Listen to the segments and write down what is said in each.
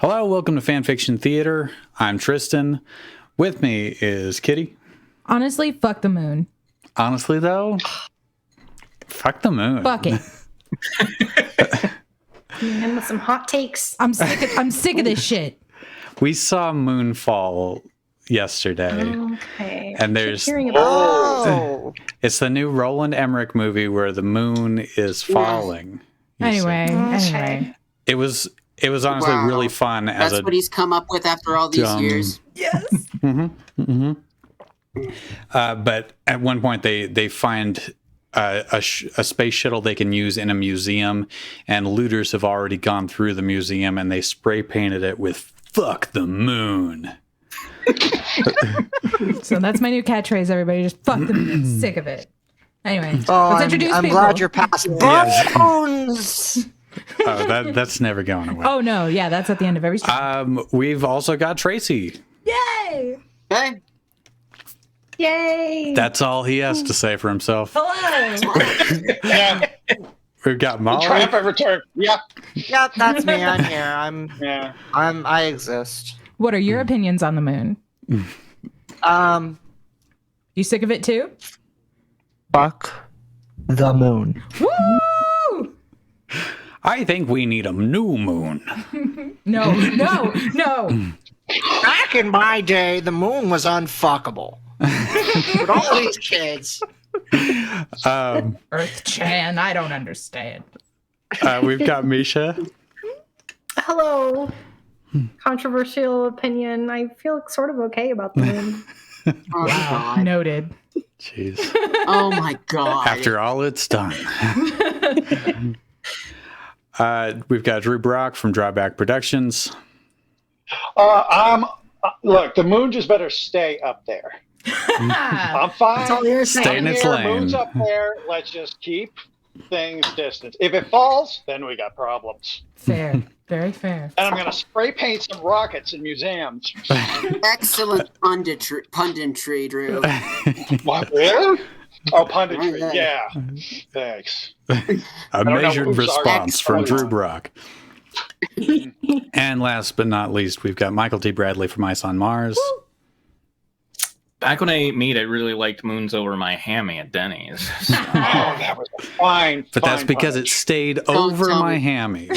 Hello, welcome to Fanfiction Theater. I'm Tristan. With me is Kitty. Honestly, fuck the moon. Honestly, though, fuck the moon. Fuck it. And with some hot takes. I'm sick of this shit. We saw Moonfall yesterday. Okay. And there's Hearing about it's the new Roland Emmerich movie where the moon is falling. Anyway. It was honestly really fun. That's what he's come up with after all these years. Yes. But at one point they find a space shuttle they can use in a museum, and looters have already gone through the museum and they spray painted it with "fuck the moon." So that's my new catchphrase, everybody. Just fuck the moon. Sick of it. Anyway, let's introduce I'm people. glad you're past bones. Oh, that's never going away. Oh, no. Yeah, that's at the end of every stream. We've also got Tracy. Yay! Okay. Yay! That's all he has to say for himself. Hello! Yeah, We've got Molly. triumphant return. Yeah, Yep, that's me. I'm here. I exist. What are your opinions on the moon? You sick of it too? Fuck the moon. Woo! I think we need a new moon. No. Back in my day, the moon was unfuckable. But all these kids. Earth Chan, I don't understand. We've got Misha. Hello. Controversial opinion. I feel sort of okay about the moon. Oh, God. Noted. Jeez. Oh, my God. After all it's done. We've got Drew Brock from Drawback Productions. look, the moon just better stay up there. I'm fine. That's all you're saying. Stay in its lane. Moon's up there. Let's just keep things distant. If it falls, then we got problems. Fair. Very fair. And I'm going to spray paint some rockets in museums. Excellent punditry, Drew. What? Really? Oh, punditry. Yeah. Thanks. A know measured who's response from excellent. Drew Brock. And last but not least, we've got Michael T. Bradley from Ice on Mars. Back when I ate meat, I really liked Moons Over My Hammy at Denny's. Oh, that was a fine. But that's because it stayed over tell my me. hammy.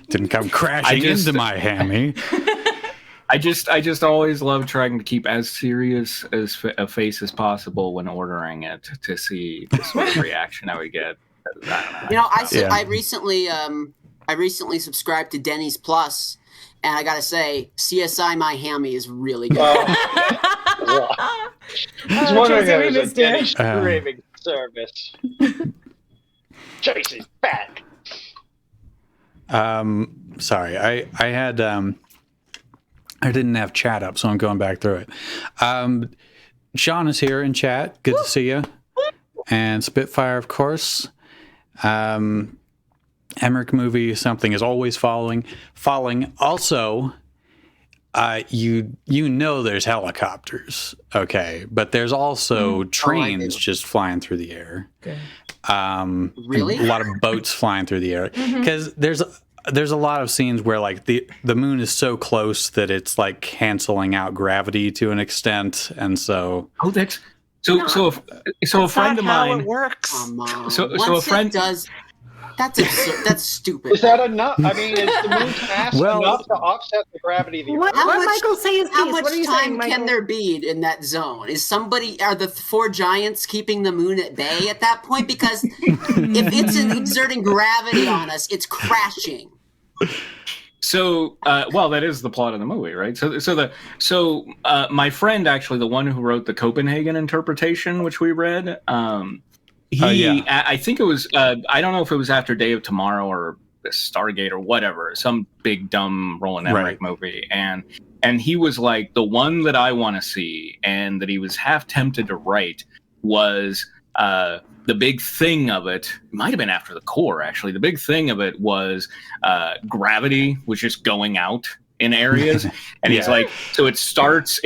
Didn't come crashing into my hammy. I just always love trying to keep as serious as a face as possible when ordering it to see the sort of reaction I would get. I don't know. I recently subscribed to Denny's Plus, and I gotta say, CSI My Hammy is really good. I was wondering if Tracy, we it was a missed you. Denny's streaming service. Tracy's back. Sorry, I had I didn't have chat up, so I'm going back through it. Sean is here in chat. Good to see you. And Spitfire, of course. Emmerich movie, something is always falling. Also, you know there's helicopters, okay, but there's also trains just flying through the air. Okay. Really? A lot of boats flying through the air because there's a lot of scenes where like the moon is so close that it's like canceling out gravity to an extent, and so That's so a friend of How it mine. works. Come on. So Once a friend it does. That's absurd. That's stupid. Is that enough? I mean, is the moon's mass Well- enough to offset the gravity of the What? Earth? How much- Michael say his How piece? much What are you time saying, Michael? can there be in that zone? Are the four giants keeping the moon at bay at that point? Because if it's exerting gravity on us, it's crashing. So, well, that is the plot of the movie, right? So my friend, actually, the one who wrote the Copenhagen interpretation, which we read, I think it was, I don't know if it was after Day of Tomorrow or Stargate or whatever, some big dumb Roland Emmerich movie, and he was like, the one that I want to see, and that he was half tempted to write was the big thing of it might have been after the core, actually. The big thing of it was gravity was just going out in areas. And he's like, so it starts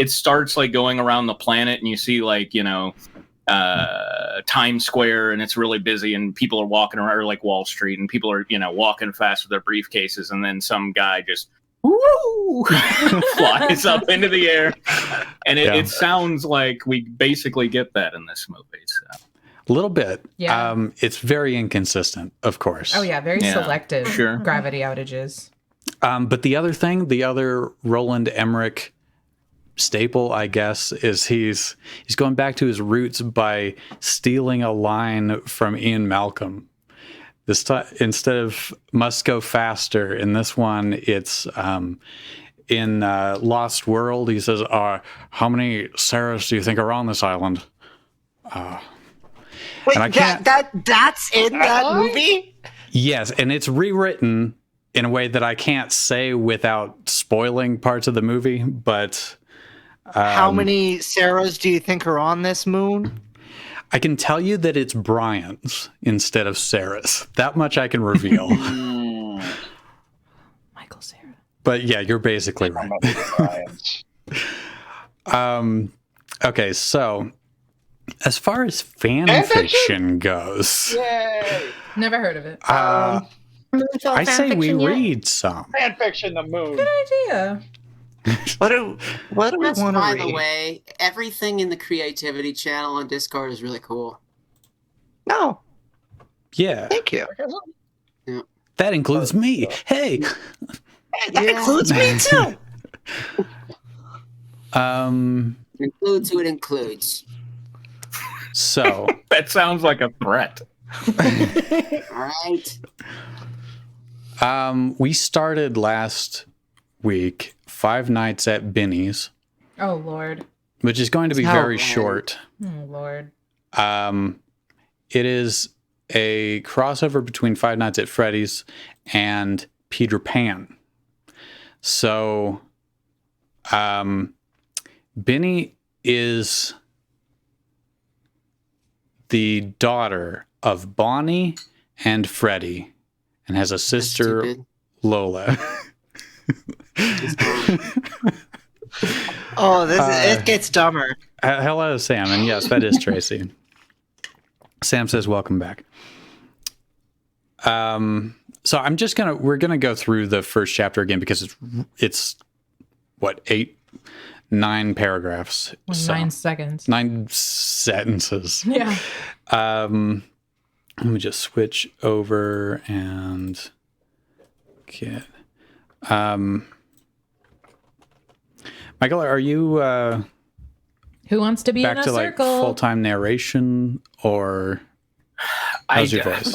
like going around the planet, and you see like, Times Square, and it's really busy, and people are walking around, or like Wall Street, and people are walking fast with their briefcases, and then some guy just woo flies up into the air, and it sounds like we basically get that in this movie. So. A little bit. Yeah. It's very inconsistent, of course. Oh yeah, very selective gravity outages. But the other Roland Emmerich staple, I guess, is he's going back to his roots by stealing a line from Ian Malcolm. This time, instead of "must go faster," in this one, it's in Lost World. He says, "How many Sarahs do you think are on this island?" Wait, and I can't. That's in that movie? Yes, and it's rewritten in a way that I can't say without spoiling parts of the movie. But how many Sarahs do you think are on this moon? I can tell you that it's Brian's instead of Sarah's. That much I can reveal. Michael Sarah. But yeah, you're basically right. Okay, so as far as fan fiction goes, Yay! Never heard of it. I say we read some. Fan fiction, the moon. Good idea. What do we want to By read? the way, everything in the Creativity channel on Discord is really cool. No, Yeah, thank you. that includes me. Hey, Hey, that includes me too. It includes who it includes. So That sounds like a threat. All right. we started last week 5 Nights at Binnies, Oh Lord. which is going to be Oh, very man. short. Oh Lord. It is a crossover between Five Nights at Freddy's and Peter Pan. So, Binny is the daughter of Bonnie and Freddy, and has a sister, Stupid. Lola. Oh, it gets dumber. Hello, Sam, and yes, that is Tracy. Sam says, "Welcome back." So we're gonna go through the first chapter again because it's what 9 paragraphs, 9 seconds. 9 sentences. Yeah. Let me just switch over and get. Michael, are you Who wants to be back in a to like circle? full-time narration, or how's your voice?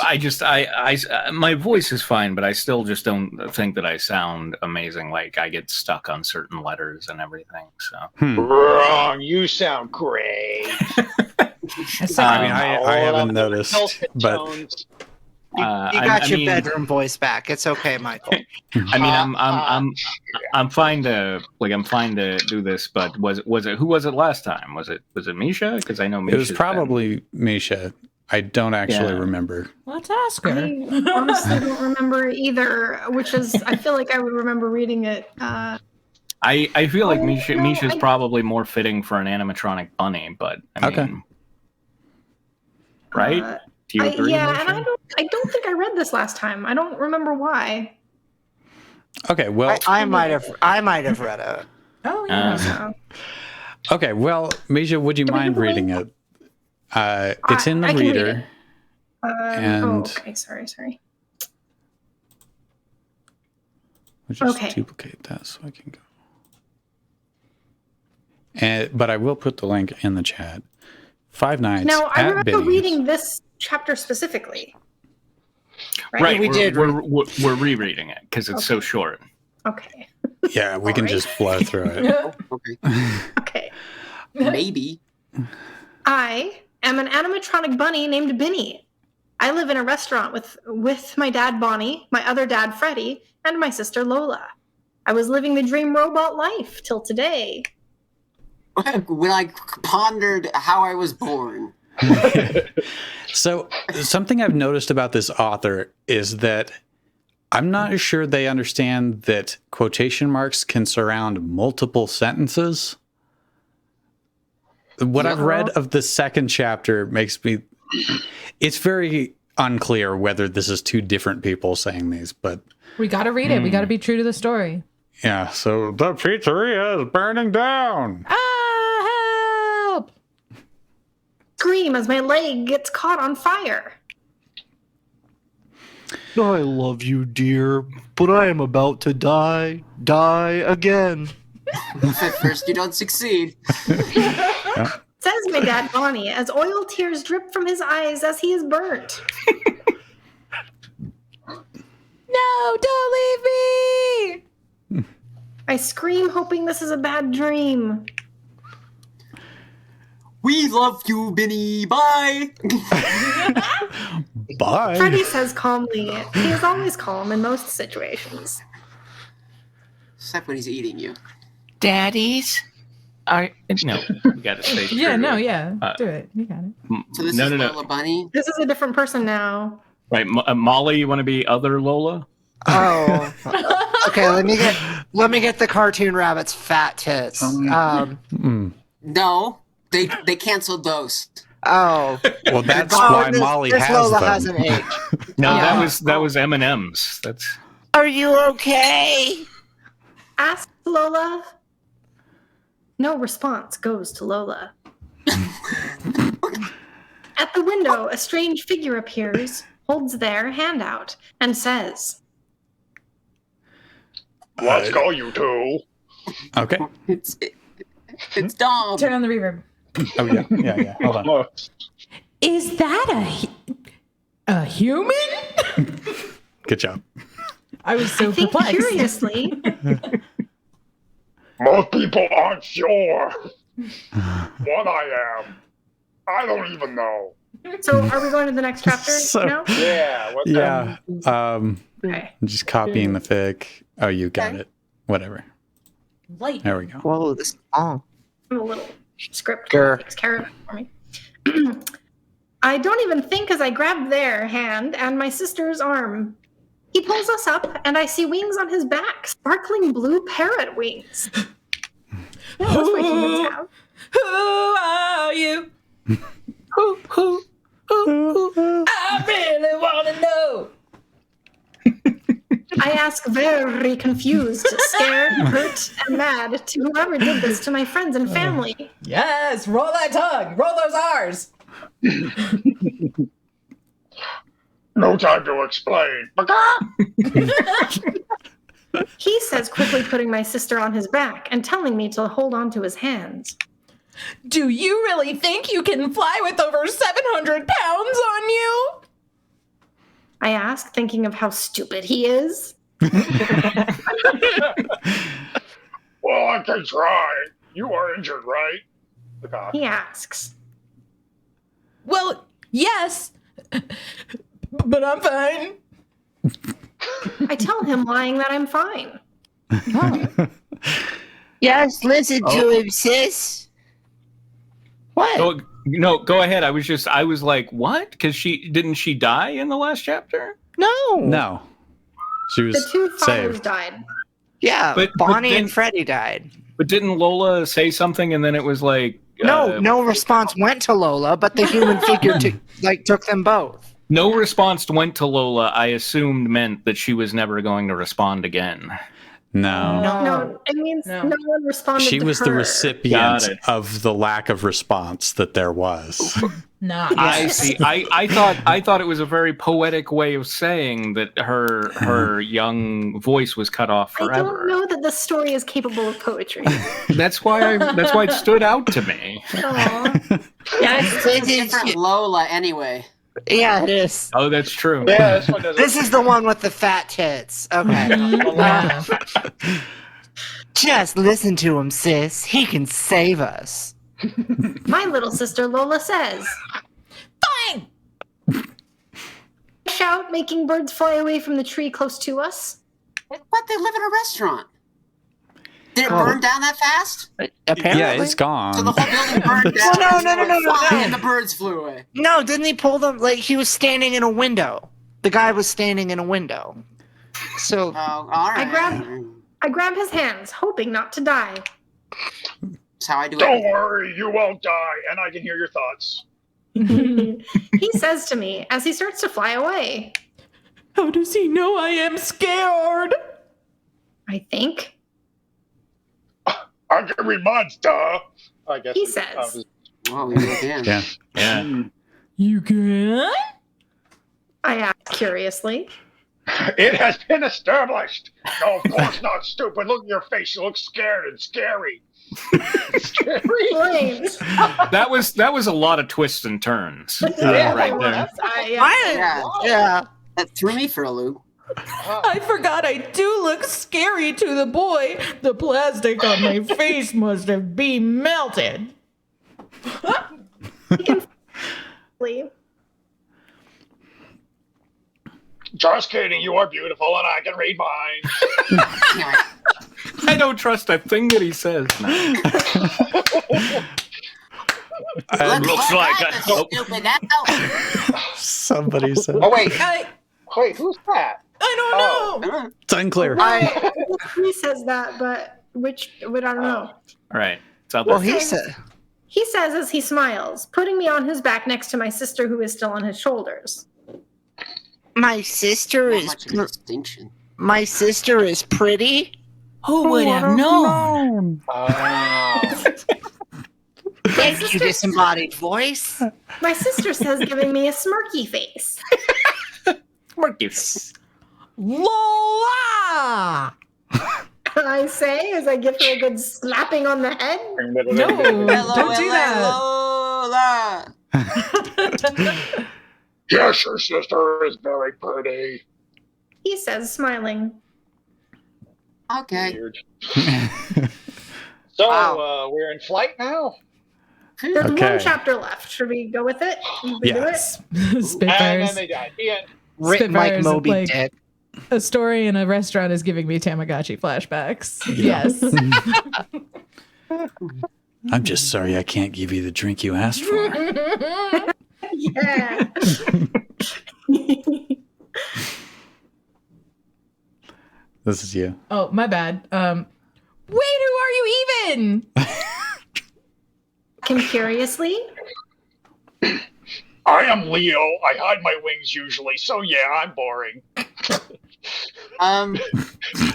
My voice is fine, but I still just don't think that I sound amazing. Like I get stuck on certain letters and everything. So Wrong. You sound great. I mean, I haven't noticed, Dulcet but tones. You got your bedroom voice back. It's okay, Michael. I mean, I'm fine to do this. But was it who was it last time? Was it Misha? Because I know Misha. it was probably Misha. I don't actually remember. Let's ask her. I honestly don't remember either, which is, I feel like I would remember reading it. I feel like Oh, no, Misha's probably more fitting for an animatronic bunny, but I mean, Okay. right? Do you agree? Yeah, Misha? and I don't think I read this last time. I don't remember why. Okay, well, I might have read it. Oh yeah. So, okay, well, Misha, would you Do we mind do the reading it? It's in the I can read reader. And- okay, sorry. We'll just Okay. duplicate that so I can go. But I will put the link in the chat. 5 Nights Now, I at remember Binnies. reading this chapter specifically. Right, we did. We're rereading it because it's so short. Okay. Yeah, we can Alright. just blow through it. Okay. Okay. Maybe. I am an animatronic bunny named Binny. I live in a restaurant with my dad Bonnie, my other dad Freddie, and my sister Lola. I was living the dream robot life till today. When I pondered how I was born. So, something I've noticed about this author is that I'm not sure they understand that quotation marks can surround multiple sentences. what I've read of the second chapter makes me. It's very unclear whether this is two different people saying these, but We got to read it. We got to be true to the story. yeah. So the pizzeria is burning down. Ah, help! Scream as my leg gets caught on fire. I love you, dear, but I am about to die again. At first, you don't succeed. Says my dad Bonnie as oil tears drip from his eyes as he is burnt. No, don't leave me! I scream, hoping this is a bad dream. We love you, Binny. Bye. Bye. Freddy says calmly. He is always calm in most situations. Except when he's eating you. Daddies? No, we got to stay true. Yeah, no, to it. yeah. Do it. You got it. So this No, is no, no. Lola Bunny. This is a different person now. Right, Molly, you want to be other Lola? Oh. Okay, let me get the cartoon rabbit's fat tits. No, they canceled those. Oh. Well, that's Oh, why this- Molly this has Lola them. hasn't aged. No, Yeah. that was M&M's. That's Are you okay? Ask Lola. No response goes to Lola. At the window, a strange figure appears, holds their hand out, and says, Let's go, you two. Okay. It's Dom. Turn on the reverb. Oh yeah. Hold on. Look, Is that a human? Good job. I was so think perplexed. curiously, most people aren't sure what I am. I don't even know. so are we going to the next chapter So- now? Yeah. What Yeah. Okay. I'm just copying the fic. Oh, you got it. Whatever. Light. There we go. Whoa, this is long. A little script Grr. takes care of it for me. I don't even think as I grab their hand and my sister's arm. He pulls us up, and I see wings on his back, sparkling blue parrot wings. Yeah, that's what humans have. Who are you? Who? I really want to know. I ask very confused, scared, hurt, and mad to whoever did this to my friends and family. Yes, roll that tongue. Roll those R's. No time to explain. He says, quickly putting my sister on his back and telling me to hold on to his hands. Do you really think you can fly with over 700 pounds on you? I ask, thinking of how stupid he is. Well, I can try. You are injured, right? The cop. He asks. Well, yes, but I'm fine. I tell him, lying, that I'm fine. Yes, listen to him, sis. What? Oh, no, go ahead. I was like, what? Because didn't she die in the last chapter? No. No. She was The two fathers saved. died. Yeah, But Bonnie then- and Freddie died. But didn't Lola say something and then it was like No response went to Lola, but the human figure took them both. no response went to Lola. I assumed meant that she was never going to respond again. No. No, it means No. no one responded She to was her. the Got recipient it. of the lack of response that there was. Not I see. I thought it was a very poetic way of saying that her young voice was cut off I don't forever. know that this story is capable of poetry. That's why it stood out to me. Aw. Yes, It's different Lola anyway. yeah, it is. Oh, that's true. Yeah, this one doesn't. This is the one with the fat tits. Okay. Yeah. Just listen to him, sis. He can save us. My little sister Lola says. Fine. Shout, making birds fly away from the tree close to us. What? They live in a restaurant. Did it Oh. burn down that fast? Apparently. Yeah, it's So the gone. whole building burned down. No, and no, they no, were no, fine, no. And the birds flew away. No, didn't he pull them? Like, he was standing in a window. The guy was standing in a window. So, Oh, all right. I grab his hands, hoping not to die. That's how I do it. Don't worry, you won't die, and I can hear your thoughts. He says to me as he starts to fly away. How does he know I am scared? I think. I can read minds, duh. I guess He says. Well, we again. Yeah. Yeah. You can? I ask curiously. It has been established. No, of course not, stupid. Look at your face. You look scared and scary. Scary? Flames. That was a lot of twists and turns. Yeah. Right there. Yeah. That threw me for a loop. I forgot I do look scary to the boy. The plastic on my face must have been melted. Leave. Just kidding. You are beautiful, and I can read minds. I don't trust a thing that he says. Looks like stupid. Somebody said Oh, wait. I Who's that? don't know. it's unclear. He says that, but I don't know. All right. It's out Well, there. he said. He says as he smiles, putting me on his back next to my sister who is still on his shoulders. My sister Not is. much of a distinction. My sister is pretty. Who would have known? Thank you, disembodied voice. My sister says, giving me a smirky face. Lola! I say as I give her a good slapping on the head. No, don't do that. Lola. Yes, your sister is very pretty. He says, smiling. Okay. Weird. So, Wow. we're in flight now? There's Okay. one chapter left. Should we go with it? Should we Yes. And Spitfires. then they died. The end. Written like Spitfires, Moby like- Dick. A story in a restaurant is giving me Tamagotchi flashbacks. Yes. I'm just sorry I can't give you the drink you asked for. Yeah. This is you. Oh, my bad. Wait, who are you even? Curiously. I am Leo. I hide my wings usually, so yeah, I'm boring.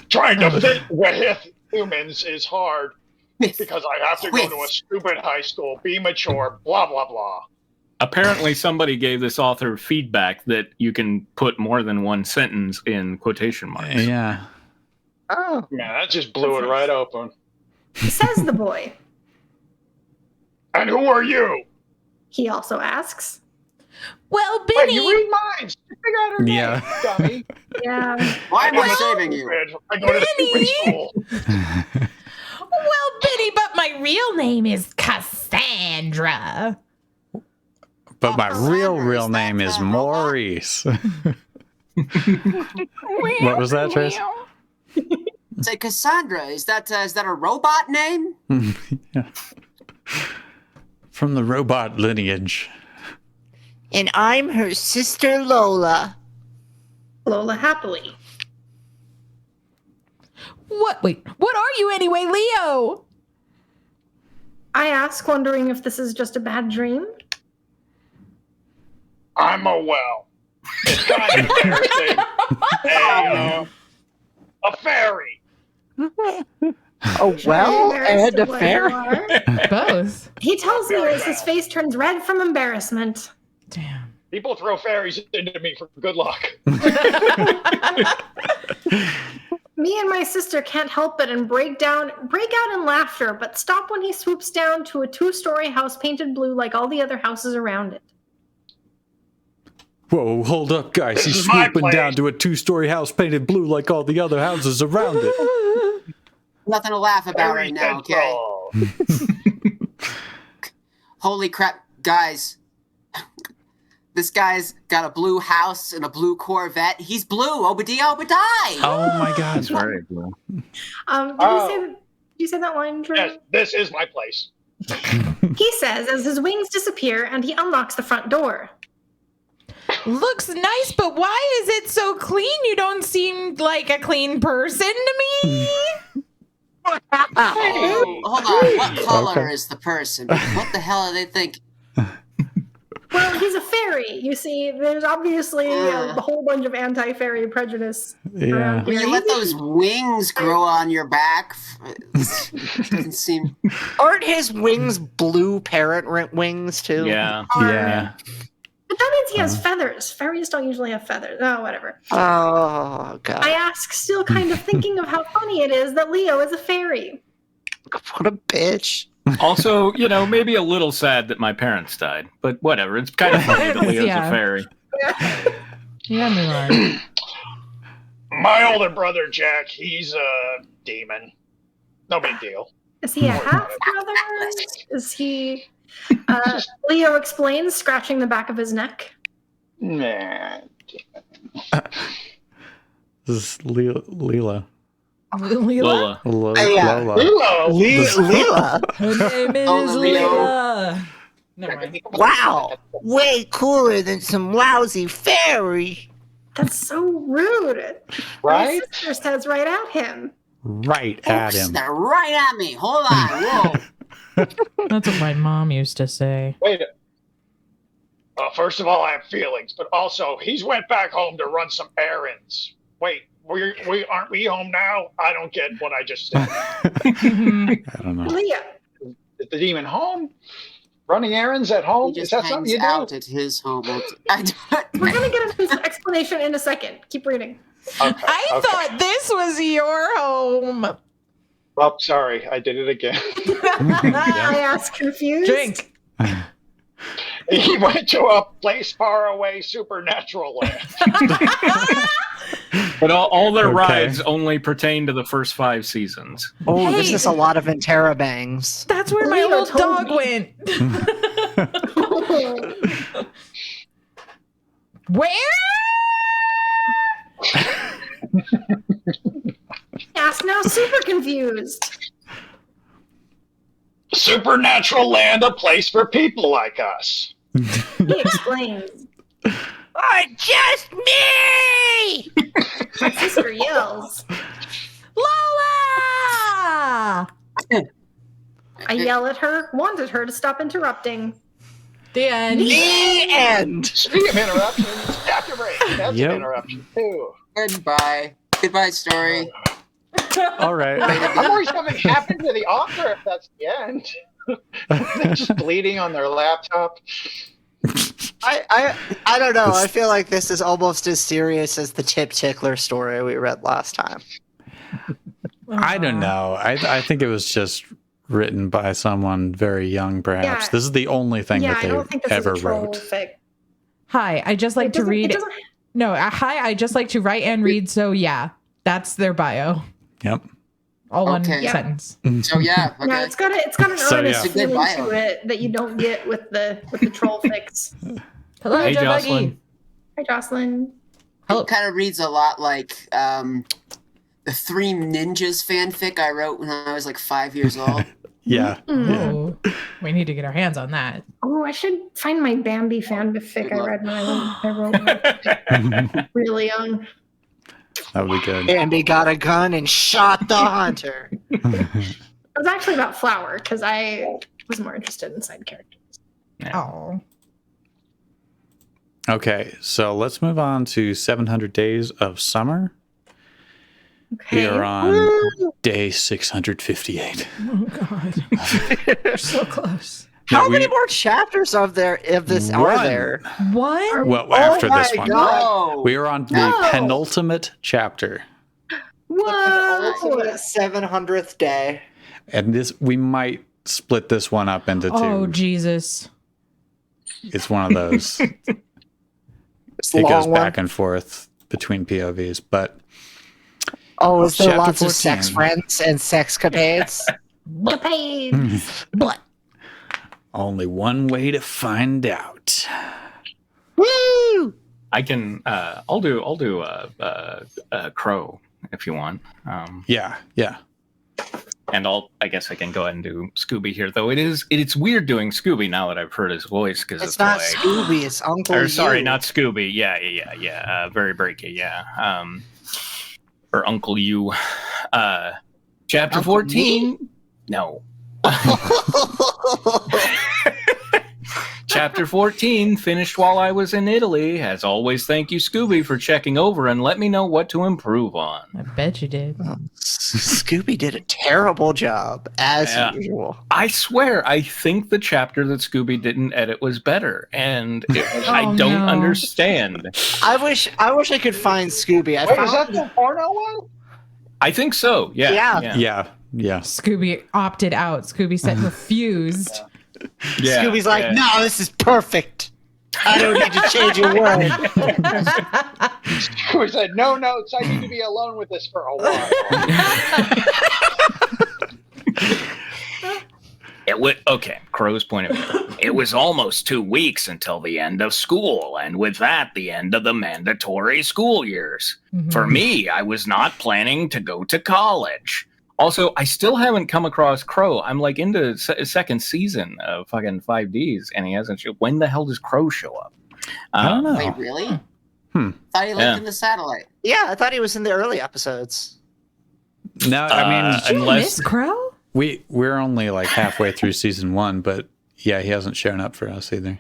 Trying to fit with humans is hard because I have to go to a stupid high school, be mature, blah, blah, blah. Apparently, somebody gave this author feedback that you can put more than one sentence in quotation marks. Yeah. Oh. Man, that just blew it right open. Says the boy. And who are you? He also asks. Well, Wait, Benny. you read minds. You got her name, Yeah. dummy. Yeah. Why am I Well, saving you? I go to stupid Benny. school. Well, Benny, but my real name is Cassandra. But my real Cassandra, is name that is a robot? Maurice. What was that, Trace? Say Cassandra. Is that a robot name? Yeah. From the robot lineage. And I'm her sister Lola. Lola happily. What? Wait, what are you anyway, Leo? I ask, wondering if this is just a bad dream. I'm a well. It's kind of embarrassing. A fairy. A well Embarrassed and a of what fair. you are. Both. He tells me as his face turns red from embarrassment. Damn. People throw fairies into me for good luck. Me and my sister can't help but and break out in laughter, but stop when he swoops down to a 2-story house painted blue like all the other houses around it. Whoa, hold up, guys. This He's is my swooping place. down to a 2-story house painted blue like all the other houses around it. Nothing to laugh about right now, okay? Central. Holy crap, guys. This guy's got a blue house and a blue Corvette. He's blue. Obadiah. Oh my god. That's very cool. Did you say that line, Drew? Yes, this is my place. He says as his wings disappear and he unlocks the front door. Looks nice, but why is it so clean? You don't seem like a clean person to me. Oh, hold on. What color is the person? What the hell are they thinking? Well, he's a fairy. You see, there's obviously a whole bunch of anti-fairy prejudice around When here. you let those wings grow on your back, it doesn't seem. Aren't his wings blue parrot wings too? Yeah. Yeah. But that means he has feathers. Fairies don't usually have feathers. Oh, whatever. Oh god. I ask, still kind of thinking of how funny it is that Leo is a fairy. What a bitch. Also, maybe a little sad that my parents died, but whatever. It's kind of funny that Leo's a fairy. Yeah, move on. My older brother Jack, he's a demon. No big deal. Is he a half-brother? Is he... Leo explains, scratching the back of his neck. Nah. This is Leela. Leela? Lola. Yeah. Lola. Leela. Her name is Oh, Leo. Leela. Never mind. Wow. Way cooler than some lousy fairy. That's so rude. Right? My sister says right at him. Right at Oops, him. they're right at me. Hold on. Whoa. That's what my mom used to say. Wait. First of all, I have feelings, but also he's went back home to run some errands. Wait, aren't we home now? I don't get what I just said. I don't know. Leo. Is the demon home? Running errands at home? He Is just that something hangs you out do? at his home. We're going to get an explanation in a second. Keep reading. Okay, I okay. thought this was your home. Oh, sorry, I did it again. I ask, confused. Drink. He went to a place far away, supernatural land. But all their Okay. rides only pertain to the first 5 seasons. Oh, this Hey. is a lot of Interabangs. That's where my Leo old told dog me. went. Where? Ask now, super confused. Supernatural land, a place for people like us. He explains. Just me! My sister yells. Lola! I yell at her, wanted her to stop interrupting. The end. The end. Speaking of interruptions, after break, that's Yep. an interruption too. Goodbye. Goodbye, story. All right. I'm worried something happened to the author if that's the end. They're just bleeding on their laptop. I don't know. I feel like this is almost as serious as the Tip Tickler story we read last time. I don't know. I think it was just written by someone very young, perhaps. Yeah. This is the only thing Yeah, that I don't they think this ever is a troll wrote. fic. Hi, I just like It to doesn't- read. it doesn't- No, hi, I just like to write and read. So yeah, that's their bio. Yep. All one Okay. Yeah. sentence. So yeah, Yeah, okay. it's got an So, earnest yeah. It's a good feeling bio. to it that you don't get with the troll fics. Hello, Hey, Joe Jocelyn. Buggy. Hi, Jocelyn. Hello. It kind of reads a lot like the Three Ninjas fanfic I wrote when I was like 5 years old. Yeah. Oh, we need to get our hands on that. Oh, I should find my Bambi fanfic I read when I wrote when really young. That would be good. Andy got a gun and shot the hunter. It was actually about Flower because I was more interested in side characters. Oh, Okay, so let's move on to 700 Days of Summer. Okay. We are on day 658. oh God, we're so close. How No, many more chapters of this are One. there? What? Well, after my this one. God. Oh, We are on the No. penultimate chapter. Whoa! Ultimate 700th day. And this we might split this one up into two. Oh Jesus! It's one of those. It's the It goes long one. back and forth between POVs, but Oh, is there Chapter lots 14. of sex friends and sexcapades? Capades. But only one way to find out. Woo! I can. I'll do Crow if you want. Yeah. And I guess I can go ahead and do Scooby here, though it's weird doing Scooby now that I've heard his voice because It's not Scooby, it's Uncle Or sorry, You. not Scooby. Yeah. Very breaky. Yeah. Or Uncle You. Chapter Uncle 14. No. Chapter 14 finished while I was in Italy. As always, thank you, Scooby, for checking over and let me know what to improve on. I bet you did. Scooby did a terrible job, as usual. I swear, I think the chapter that Scooby didn't edit was better, and I don't understand. I wish I could find Scooby. Wait, is that the porno one? I think so. Yeah. Scooby opted out. Scooby said refused. Yeah, Scooby's like, no, this is perfect. I don't need to change a word. Scooby said, no notes. I need to be alone with this for a while. Crow's point of view. It was almost 2 weeks until the end of school, and with that, the end of the mandatory school years. Mm-hmm. For me, I was not planning to go to college. Also, I still haven't come across Crow. I'm like into second season of fucking 5Ds, and he hasn't shown. When the hell does Crow show up? I don't know. Wait, really? Thought he lived Yeah. in the satellite. Yeah, I thought he was in the early episodes. No, I mean, Did you miss Crow? we're only like halfway through season 1, but yeah, he hasn't shown up for us either.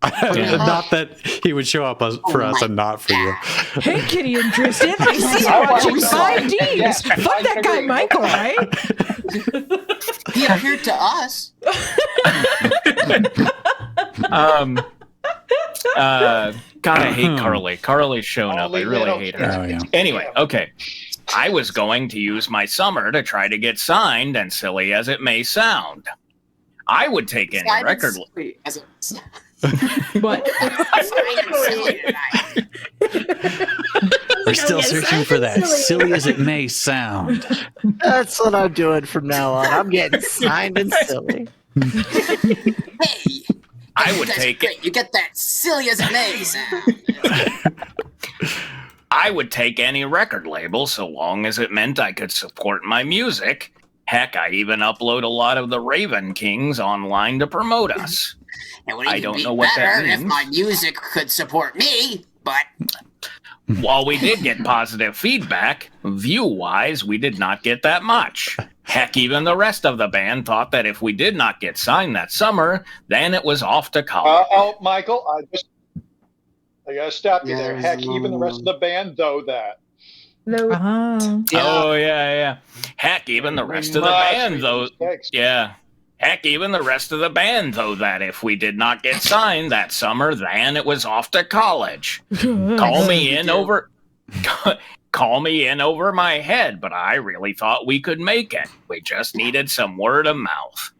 Not that he would show up for us and not for you. Hey, Kitty and Tristan, I see you watching 5Ds. Yeah, Fuck that guy, Michael, right? He appeared to us. God, I hate Carly. Carly's shown up. I really hate her. Oh, yeah. Anyway, okay. I was going to use my summer to try to get signed, and silly as it may sound, I would take any record. What? We're still searching for that, silly as it may sound. That's what I'm doing from now on. I'm getting signed and silly. Hey, I would you guys take are great. You get that silly as it may sound. I would take any record label so long as it meant I could support my music. Heck, I even upload a lot of the Raven Kings online to promote us. I don't know what that means. If my music could support me, but while we did get positive feedback, view-wise, we did not get that much. Heck, even the rest of the band thought that if we did not get signed that summer, then it was off to college. Michael, I gotta stop you there. Heck, even the rest of the band, though that. No. Oh, yeah. Heck, even the rest of the band, though. Yeah. Heck, even the rest of the band, though, that if we did not get signed that summer, then it was off to college. Call me in over my head, but I really thought we could make it. We just needed some word of mouth.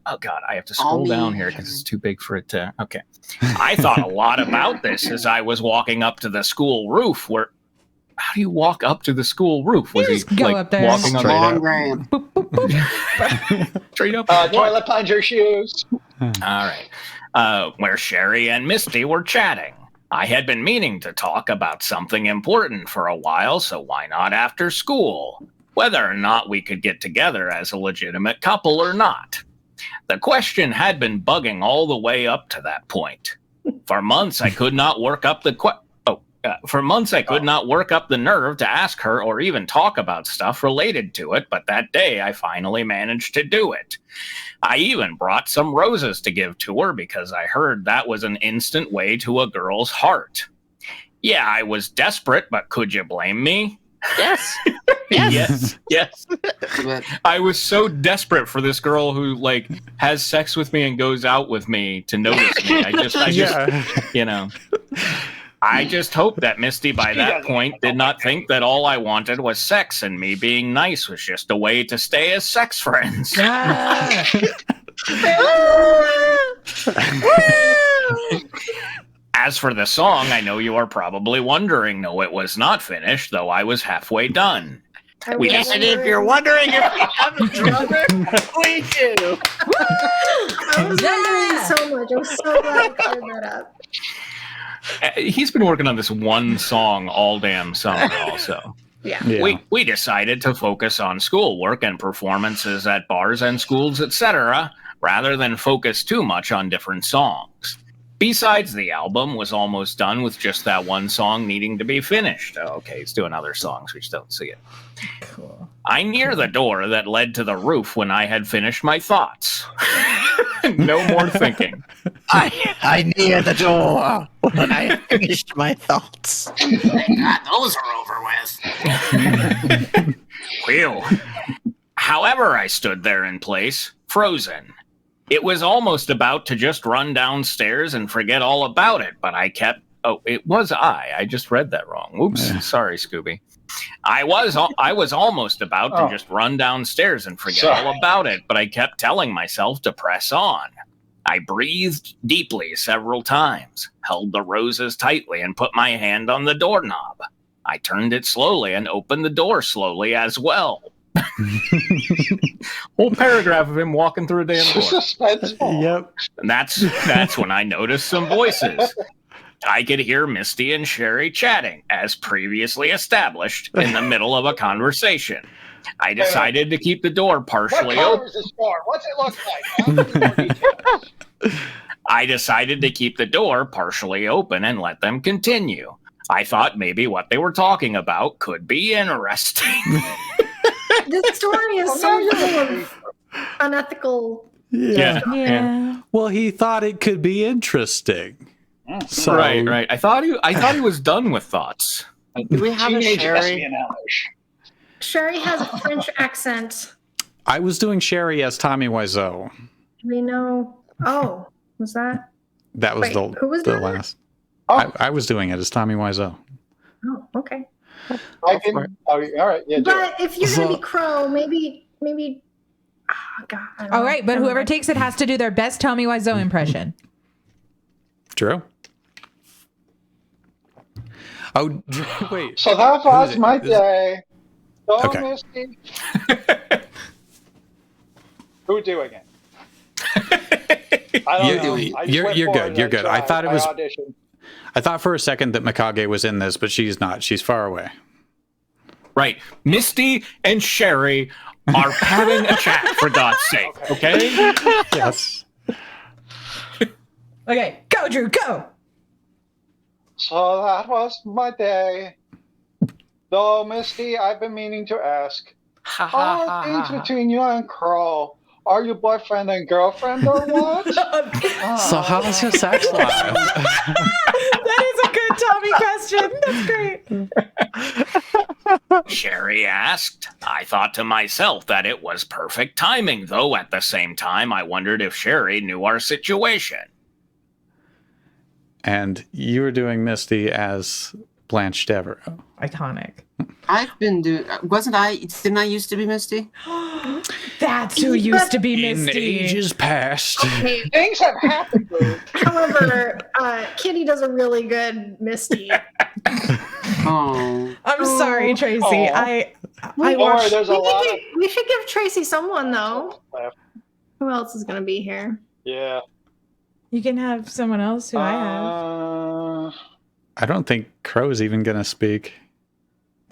Oh, God, I have to scroll down here because it's too big for it to... Okay. I thought a lot about this as I was walking up to the school roof where... How do you walk up to the school roof? Was he go like up there. walking on long the ramp. Boop, boop, boop. straight up? Toilet plunger shoes. All right. Where Sherry and Misty were chatting. I had been meaning to talk about something important for a while, so why not after school? Whether or not we could get together as a legitimate couple or not. The question had been bugging all the way up to that point. For months, I could not work up the nerve to ask her or even talk about stuff related to it, but that day I finally managed to do it. I even brought some roses to give to her because I heard that was an instant way to a girl's heart. Yeah, I was desperate, but could you blame me? Yes. Yes. I was so desperate for this girl who like has sex with me and goes out with me to notice me. I just, you know. I just hope that Misty by that point did not think that all I wanted was sex and me being nice was just a way to stay as sex friends. As for the song, I know you are probably wondering. No, it was not finished, though I was halfway done. And if you're wondering if we have a drummer, we do. I was wondering so much. I'm so glad you cleared that up. He's been working on this one song all damn summer also. Yeah. We decided to focus on schoolwork and performances at bars and schools, etc., rather than focus too much on different songs. Besides, the album was almost done with just that one song needing to be finished. Oh, okay, he's doing other songs. We just don't see it. Cool. I near the door that led to the roof when I had finished my thoughts. No more thinking. I near the door when I finished my thoughts. Thank God those are over with. Whew. However, I stood there in place, frozen. It was almost about to just run downstairs and forget all about it, but I kept... Oh, it was I just read that wrong. Oops, sorry, Scooby. I was almost about to just run downstairs and forget all about it, but I kept telling myself to press on. I breathed deeply several times, held the roses tightly, and put my hand on the doorknob. I turned it slowly and opened the door slowly as well. Whole paragraph of him walking through a damn door. Suspenseful. Yep. And that's when I noticed some voices. I could hear Misty and Sherry chatting, as previously established, in the middle of a conversation. I decided to keep the door partially What color open. is this door? What's it look like? Huh? More details. I decided to keep the door partially open and let them continue. I thought maybe what they were talking about could be interesting. This story is so full of unethical. Yeah. Well, he thought it could be interesting. So, Right. I thought he was done with thoughts. Do we have a Teenage Sherry? espionage. Sherry has a French accent. I was doing Sherry as Tommy Wiseau. We know. Oh, was that? That was Wait, who was the that? last. Oh. I was doing it as Tommy Wiseau. Oh, okay. I can. Oh, all right. Yeah, do it. But if you're gonna be Crow, maybe. Oh God. I don't All know. right, but Never whoever mind. takes it has to do their best Tommy Wiseau impression. Drew? Oh, Drew, wait. So that Who's was it? my Is- day. So, Okay. Misty. Who doing it? I don't know. I just You're went good. forward You're and good. I tried. thought it was. auditioned. I thought for a second that Mikage was in this, but she's not. She's far away. Right. Misty and Sherry are having a chat, for God's sake, okay? Yes. Okay, go, Drew, go. So that was my day. Though, Misty, I've been meaning to ask. How are things between you and Crow? Are you boyfriend and girlfriend or what? So how's your sex life? That is a good Tommy question. That's great. Sherry asked. I thought to myself that it was perfect timing, though at the same time I wondered if Sherry knew our situation. And you were doing Misty as Blanche Devereaux. Iconic. I've been doing. Didn't I used to be Misty? That's who used to be In Misty. ages past. Okay, Things have happened, dude. however, Kitty does a really good Misty. Oh. I'm sorry, Tracy. Aw. I Don't worry, watched. there's a lot of. We should give Tracy someone though. Who else is gonna be here? Yeah. You can have someone else who I have. I don't think Crow's even going to speak.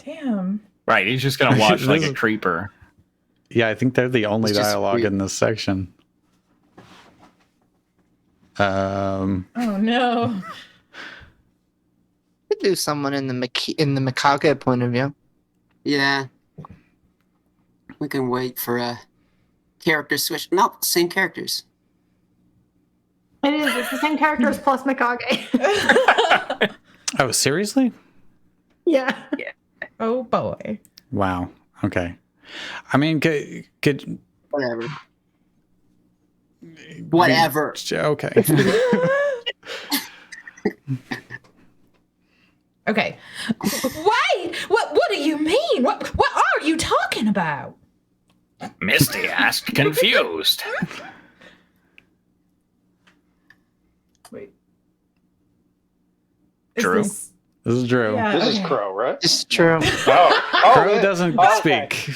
Damn. Right, he's just gonna watch like This a is- creeper. Yeah, I think they're the only It's just dialogue weird. in this section. Oh no. Could do someone in the Mikage point of view. Yeah. We can wait for a character switch. No, same characters. It is. It's the same characters plus Mikage. Oh, seriously? Yeah. Oh boy. Wow. Okay. I mean, could Whatever. Whatever. okay. Okay. Wait. What do you mean? What are you talking about? Misty asked, confused. Wait. Drew? This This is Drew. Yeah. This is okay. Crow, right? It's true. Oh, Crow it- doesn't okay. speak.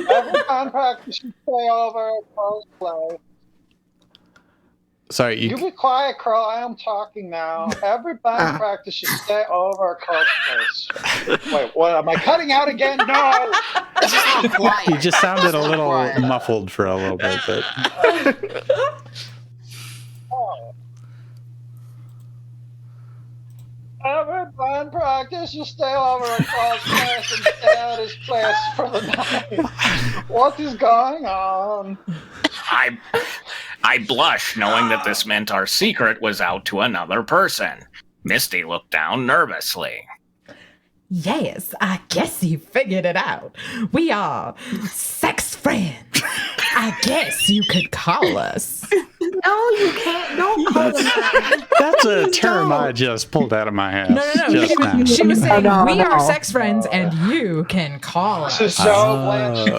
Every contract you should stay over close play. Sorry, You be quiet, Crow. I am talking now. Every band practice should stay over close place. Wait, what? Am I cutting out again? No! It's just a little quiet. you just sounded a It's little quiet. muffled for a little bit, but Oh. band practice, you stay over at Paul's place and stay at his place for the night. What is going on? I blush knowing that this meant our secret was out to another person. Misty looked down nervously. Yes, I guess you figured it out. We are sex friends. I guess you could call us. No, you can't. Don't call them that. That's a term I just pulled out of my ass. No. Just now. She was saying No. we are sex friends and you can call This is us. so Blanche.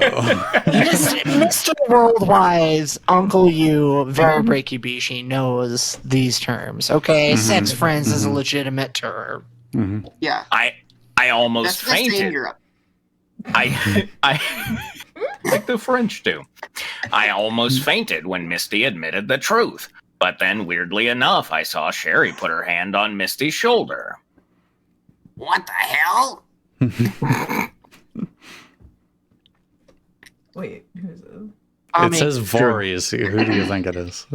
Mr. Worldwide's Uncle You, VeryBreakyBishi, knows these terms. Okay, sex friends is a legitimate term. Yeah. I almost That's the same fainted. Europe. I like the French do. I almost fainted when Misty admitted the truth. But then, weirdly enough, I saw Sherry put her hand on Misty's shoulder. What the hell? Wait, who's this? It says Voorhees. Who do you think it is?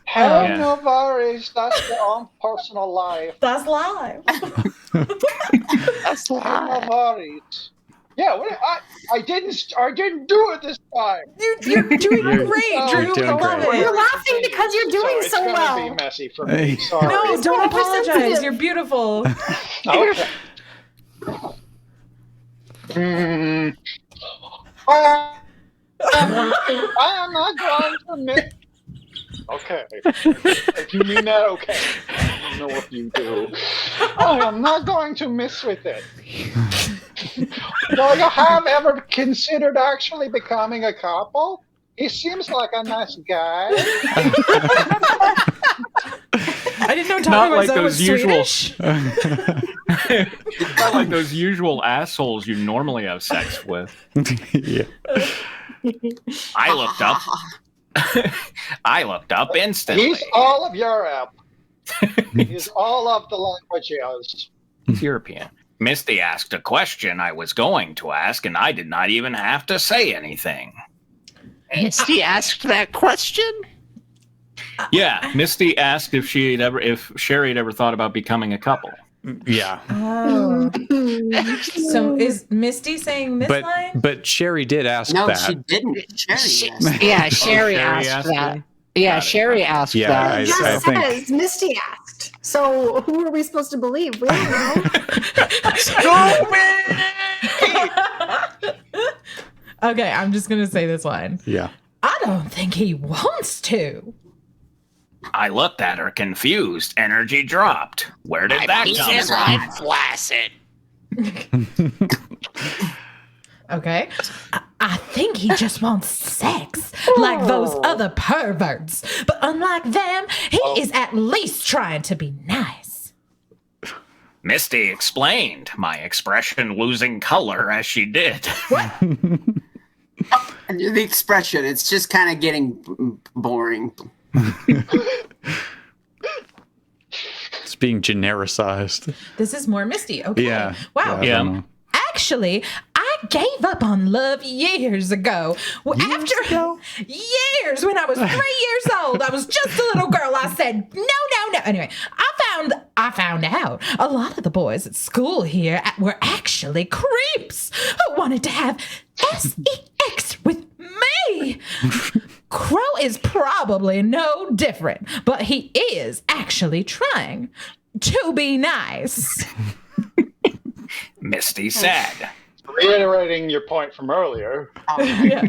Hell Yeah. no worries. That's your own personal life. That's live. That's No worries. Yeah, I didn't do it this time. You're doing You're- great, Oh, Drew. you're doing I love great. it. You're laughing because you're doing it's so gonna well. be messy for me. Sorry. No, don't You're apologize. sensitive. You're beautiful. Okay. I am not going to admit. Okay. If you mean that, okay. I don't know if you do. I am not going to mess with it. Do you have ever considered actually becoming a couple? He seems like a nice guy. I didn't know Not Tommy like was those usual- Swedish. It's Not like those usual assholes you normally have sex with. Yeah. I looked up. I looked up instantly. He's all of Europe. He's all of the languages. He's European. Misty asked a question I was going to ask, and I did not even have to say anything. Misty asked that question? Yeah, Misty asked if Sherry had ever thought about becoming a couple. Yeah. Oh. So is Misty saying this line? But Sherry did ask No, that. she didn't. Sherry asked. Yeah, Sherry Sherry asked asked that. him? Yeah, Got it. Sherry asked Yeah, that. I It just think- says Misty asked. So who are we supposed to believe? We don't know. Okay, I'm just gonna say this line. Yeah. I don't think he wants to. I looked at her confused. Energy dropped. Where did that come from? Okay. I think he just wants sex, like those other perverts. But unlike them, he is at least trying to be nice. Misty explained, my expression losing color as she did. The expression, it's just kind of getting boring. It's being genericized. This is more Misty. Okay. Yeah. Wow. I don't know. Actually, I gave up on love years ago. After years, when I was 3 years old, I was just a little girl. I said, no. Anyway, I found out a lot of the boys at school here were actually creeps who wanted to have sex with me. Crow is probably no different, but he is actually trying to be nice. Misty said. Reiterating your point from earlier, Yeah.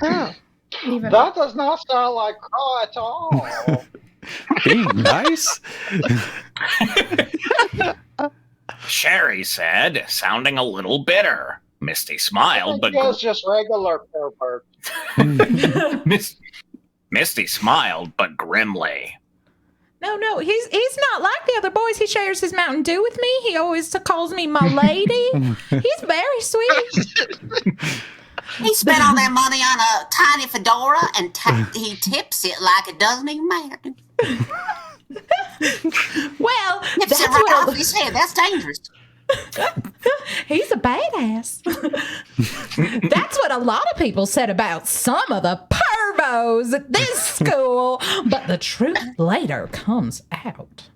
that does not sound like Crow at all. Being nice? Sherry said, sounding a little bitter. Misty smiled, but He was just regular pervert. Misty smiled, but grimly. No, he's not like the other boys. He shares his Mountain Dew with me. He always calls me my lady. He's very sweet. He spent all that money on a tiny fedora, and he tips it like it doesn't even matter. Well, Tips that's it right what off his head. That's dangerous. he's a badass. That's what a lot of people said about some of the pervos at this school. But the truth later comes out.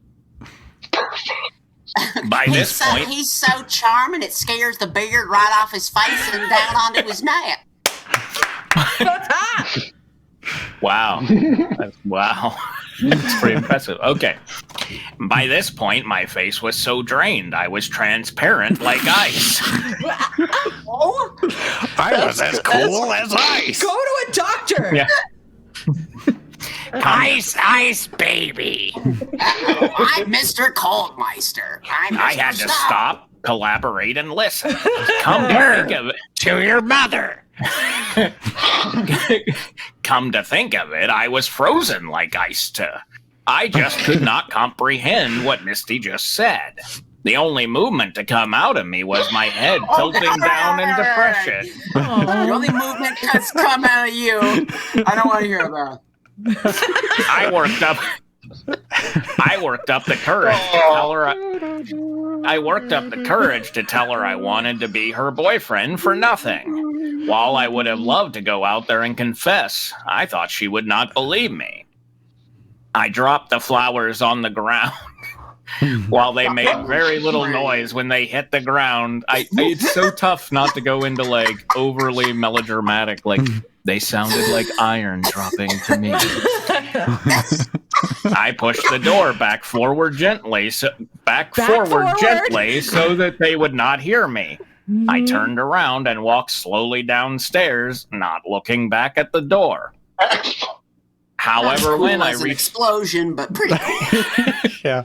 By this point, he's so charming it scares the beard right off his face and down onto his neck. wow. Wow. That's pretty impressive. Okay. By this point, my face was so drained, I was transparent like ice. I was as cool as ice. Go to a doctor. Yeah. Ice, baby. I'm Mr. Coldmeister. I had to stop, collaborate, and listen. Come to think of it. To your mother. Come to think of it, I was frozen like ice too. I just could not comprehend what Misty just said. The only movement to come out of me was my head tilting down in depression. The only movement that's come out of you. I don't want to hear about it. I worked up the courage to tell her I wanted to be her boyfriend for nothing. While I would have loved to go out there and confess, I thought she would not believe me. I dropped the flowers on the ground. While they made very little noise when they hit the ground, it's so tough not to go into like overly melodramatic, like they sounded like iron dropping to me. I pushed the door back forward gently, so that they would not hear me. I turned around and walked slowly downstairs, not looking back at the door. However, when I reached explosion, but pretty cool. Yeah.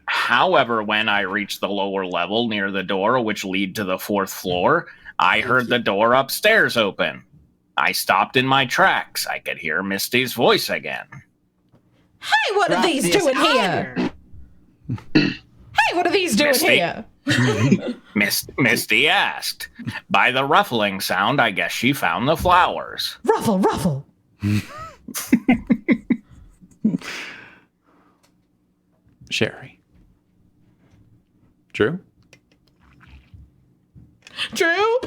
However, when I reached the lower level near the door, which lead to the 4th floor, I heard the door upstairs open. I stopped in my tracks. I could hear Misty's voice again. Hey, what are these doing here? Hey, what are these doing here? Misty asked. By the ruffling sound, I guess she found the flowers. Ruffle, ruffle. Sherry. Drew? Drew?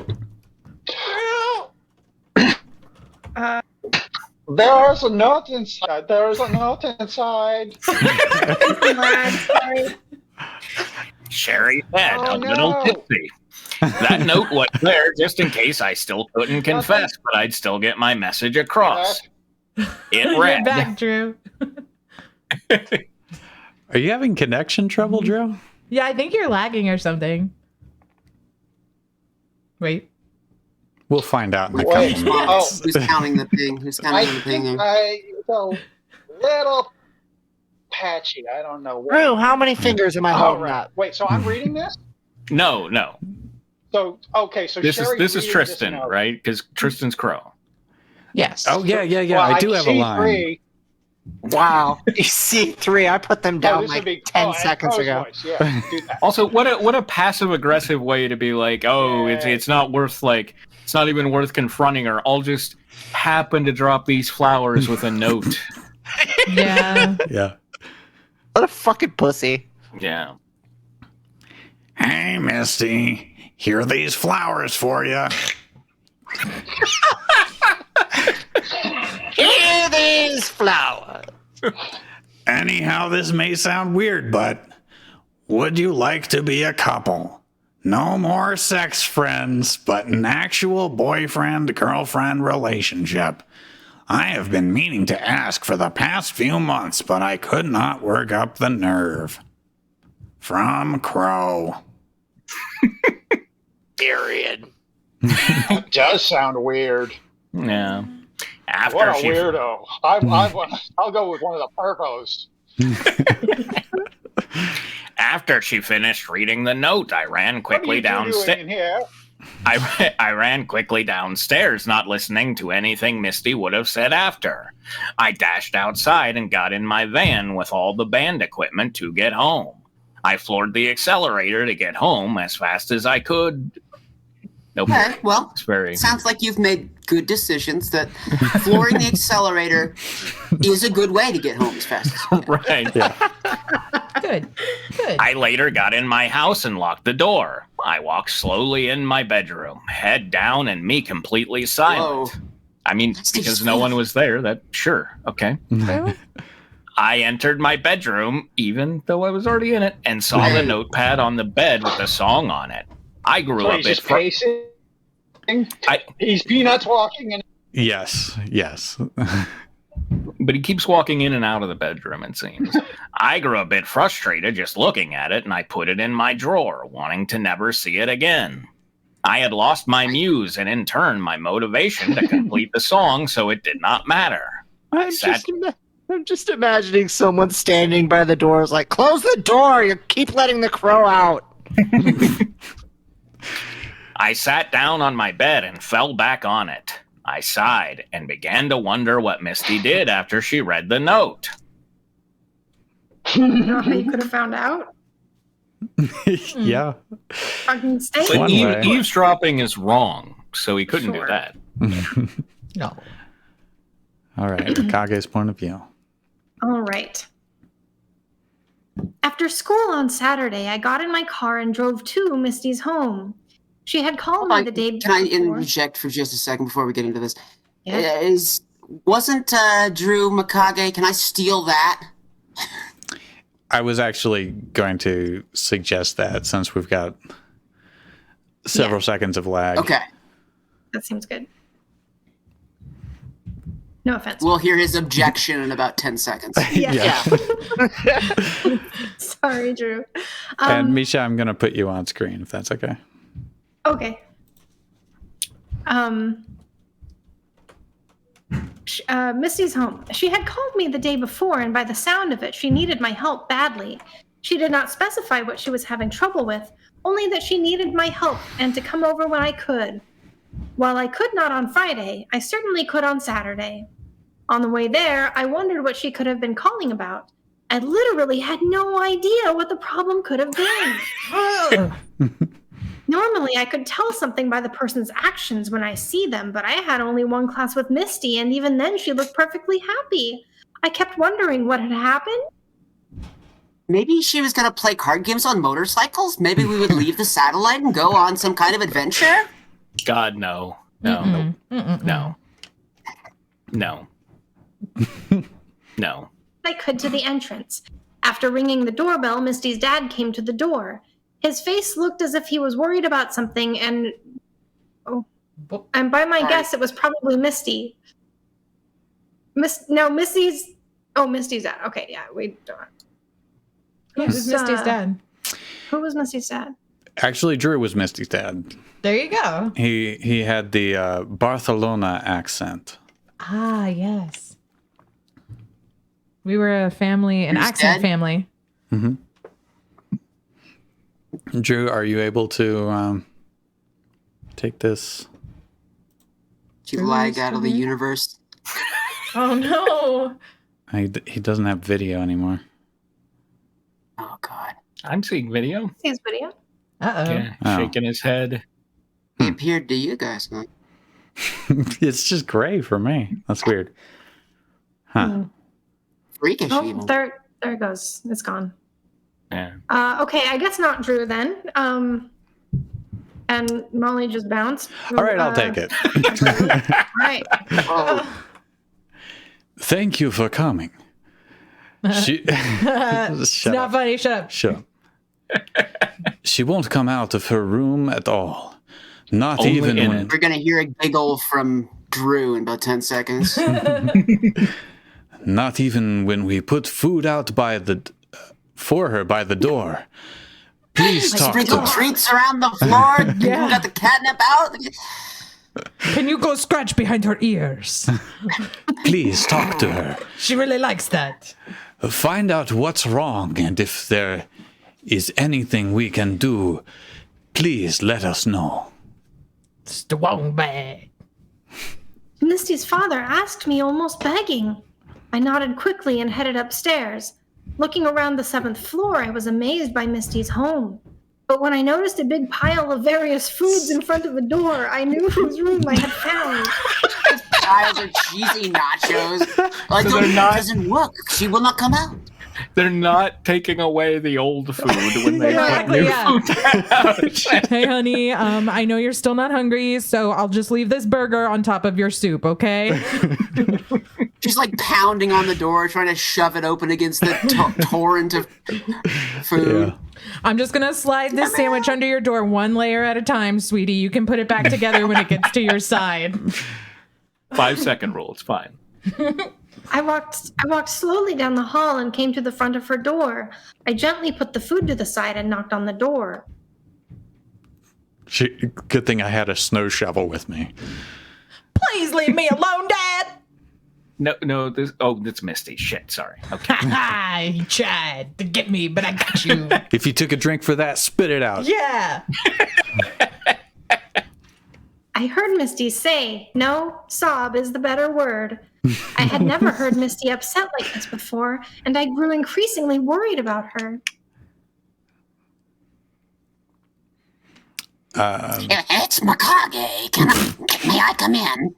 There's a note inside. There's a note inside. Sherry said, a little tipsy. That note was there just in case I still couldn't confess, but I'd still get my message across. It read. You're back, Drew. Are you having connection trouble, Drew? Yeah, I think you're lagging or something. Wait. We'll find out in a couple minutes. Oh, who's counting the thing? Who's counting the thing? It's a little patchy. I don't know. Drew, how many fingers am I holding up? Wait, so I'm reading this? No. So, okay, so This Sherry's is reading Tristan, this note. right? Because Tristan's Crow. Yes. Oh, yeah. Well, I do have a see line. 3. Wow. You see 3, I put them down This would like be 10 seconds Crow's ago. voice. Yeah, do that. Also, what a passive aggressive way to be like, oh, it's not worth it's not even worth confronting her. I'll just happen to drop these flowers with a note. Yeah. Yeah. What a fucking pussy. Yeah. Hey, Misty. Here are these flowers for you. Here these flowers. Anyhow, this may sound weird, but would you like to be a couple? No more sex friends, but an actual boyfriend-girlfriend relationship. I have been meaning to ask for the past few months, but I could not work up the nerve. From Crow. Period. That does sound weird. Yeah. What a weirdo. I'll go with one of the purpos. After she finished reading the note, I ran quickly downstairs. I ran quickly downstairs, not listening to anything Misty would have said after. I dashed outside and got in my van with all the band equipment to get home. I floored the accelerator to get home as fast as I could. Nope. Okay, well, It's very... sounds like you've made good decisions, that flooring the accelerator is a good way to get home as fast as you can. Right. Yeah. Good. I later got in my house and locked the door. I walked slowly in my bedroom, head down and me completely silent. Whoa. I mean, because no one was there, sure, okay. I entered my bedroom, even though I was already in it, and saw the notepad on the bed with the song on it. I grew So a he's bit just pacing. He's Peanuts walking in. Yes. but he keeps walking in and out of the bedroom, it seems. I grew a bit frustrated just looking at it, and I put it in my drawer, wanting to never see it again. I had lost my muse, and in turn, my motivation to complete the song, so it did not matter. I'm just imagining someone standing by the doors like, close the door, you keep letting the crow out. I sat down on my bed and fell back on it. I sighed and began to wonder what Misty did after she read the note. You know how you could have found out? Yeah. Fucking stay. But One way. eavesdropping is wrong, so he couldn't do that. No. All right. Mikage's point of view. All right. After school on Saturday, I got in my car and drove to Misty's home. She had called me the day before. Can I interject for just a second before we get into this? Yeah. Wasn't Drew Mikage? Can I steal that? I was actually going to suggest that since we've got several seconds of lag. Okay. That seems good. No offense. We'll hear his objection in about 10 seconds. Yeah. Sorry, Drew. And Misha, I'm going to put you on screen if that's okay. Okay. Misty's home. She had called me the day before, and by the sound of it, she needed my help badly. She did not specify what she was having trouble with, only that she needed my help and to come over when I could. While I could not on Friday, I certainly could on Saturday. On the way there, I wondered what she could have been calling about. I literally had no idea what the problem could have been. Normally, I could tell something by the person's actions when I see them, but I had only one class with Misty, and even then she looked perfectly happy. I kept wondering what had happened. Maybe she was going to play card games on motorcycles? Maybe we would leave the satellite and go on some kind of adventure? God, no. No. No. No. No. I could to the entrance. After ringing the doorbell, Misty's dad came to the door. His face looked as if he was worried about something, and by my guess, it was probably Misty. Misty's dad. Okay, yeah, we don't. Who's Misty's dad? Who was Misty's dad? Actually, Drew was Misty's dad. There you go. He had the Barcelona accent. Ah, yes. We were a family, an accent family. Mm-hmm. Drew, are you able to take this? Did you lag out of the universe? Oh, no. He doesn't have video anymore. Oh, God. I'm seeing video. See his video? Uh-oh. Yeah, shaking his head. He appeared to you guys. Huh? It's just gray for me. That's weird. Huh. Freakish Oh, even. there it goes. It's gone. Yeah. Okay, I guess not Drew then. And Molly just bounced. All right, I'll take it. All right. Oh, Thank you for coming. It's not funny. Shut up. Shut up. She won't come out of her room at all. Not Only even in when... it. we're going to hear a giggle from Drew in about 10 seconds. Not even when we put food out for her by the door. Please talk to Sprinkle her. treats around the floor. You got the catnip out. Can you go scratch behind her ears? Please talk to her. She really likes that. Find out what's wrong, and if there is anything we can do, please let us know. Strong bag. Misty's father asked me, almost begging. I nodded quickly and headed upstairs. Looking around the 7th floor, I was amazed by Misty's home. But when I noticed a big pile of various foods in front of the door, I knew whose room I had found. These piles are cheesy nachos. Like, it doesn't work. She will not come out. They're not taking away the old food when they put new food out. Hey, honey, I know you're still not hungry, so I'll just leave this burger on top of your soup, okay? She's like pounding on the door, trying to shove it open against the torrent of food. Yeah. I'm just going to slide this sandwich under your door one layer at a time, sweetie. You can put it back together when it gets to your side. 5-second rule. It's fine. I walked slowly down the hall and came to the front of her door. I gently put the food to the side and knocked on the door. Good thing I had a snow shovel with me. Please leave me alone, Dad. No. It's Misty. Shit. Sorry. Okay. He tried to get me, but I got you. If you took a drink for that, spit it out. Yeah. I heard Misty say, no, sob is the better word. I had never heard Misty upset like this before, and I grew increasingly worried about her. It's Mikage. May I come in?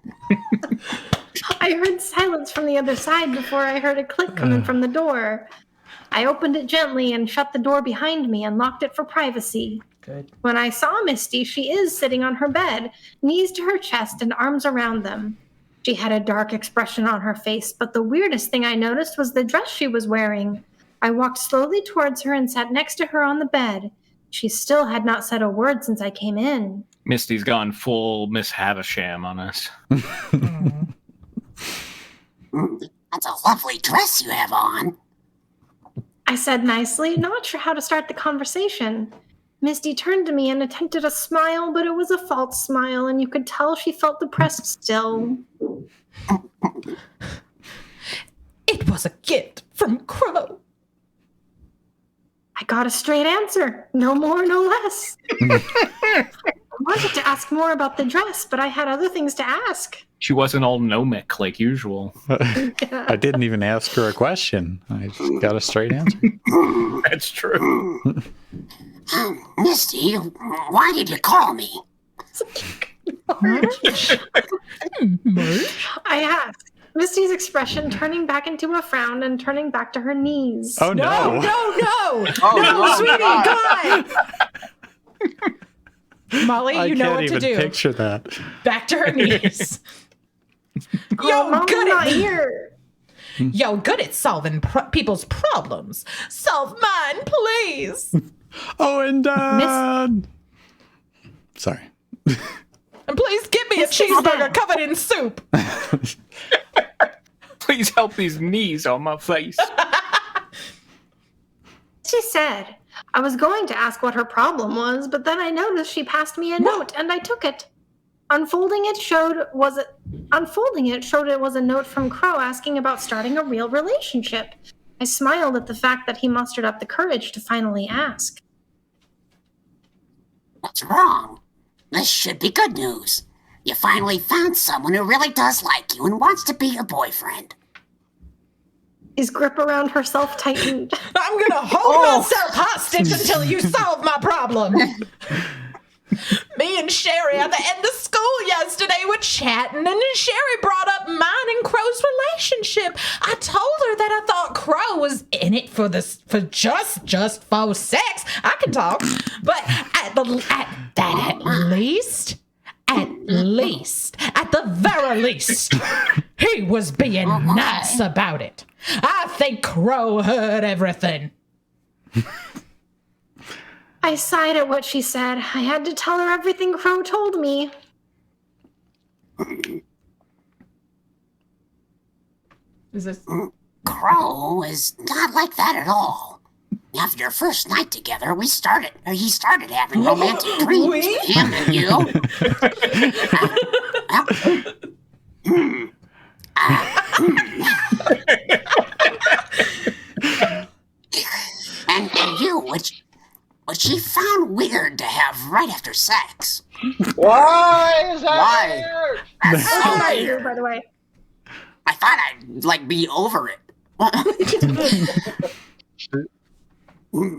I heard silence from the other side before I heard a click coming from the door. I opened it gently and shut the door behind me and locked it for privacy. Good. When I saw Misty, she is sitting on her bed, knees to her chest and arms around them. She had a dark expression on her face, but the weirdest thing I noticed was the dress she was wearing. I walked slowly towards her and sat next to her on the bed. She still had not said a word since I came in. Misty's gone full Miss Havisham on us. That's a lovely dress you have on. I said nicely, not sure how to start the conversation. Misty turned to me and attempted a smile, but it was a false smile, and you could tell she felt depressed still. It was a gift from Crow. I got a straight answer. No more, no less. I wanted to ask more about the dress, but I had other things to ask. She wasn't all gnomic like usual. I didn't even ask her a question. I just got a straight answer. That's true. Misty, why did you call me? March? I asked, Misty's expression turning back into a frown and turning back to her knees. Oh, no. No, sweetie, God. Molly, you know what to do. I can't even picture that. Back to her knees. Mom, not here. Yo, good at solving people's problems. Solve mine, please. Oh, and sorry. And please give me a cheeseburger covered in soup. Please help these knees on my face. She said, I was going to ask what her problem was, but then I noticed she passed me a note, and I took it. Unfolding it showed it was a note from Crow asking about starting a real relationship. I smiled at the fact that he mustered up the courage to finally ask. What's wrong? This should be good news. You finally found someone who really does like you and wants to be your boyfriend. His grip around herself tightened. I'm gonna hold myself hostage until you solve my problem. Me and Sherry at the end of school yesterday were chatting, and Sherry brought up mine and Crow's relationship. I told her that I thought Crow was in it for just for sex. I can talk, but at the very least, he was being nice about it. I think Crow heard everything. I sighed at what she said. I had to tell her everything Crow told me. Is this? Crow is not like that at all. After your first night together, he started having romantic dreams with him and you. And you, which she found weird to have right after sex. Why is that Why? weird? That's so Not weird. you, by the way. I thought I'd be over it.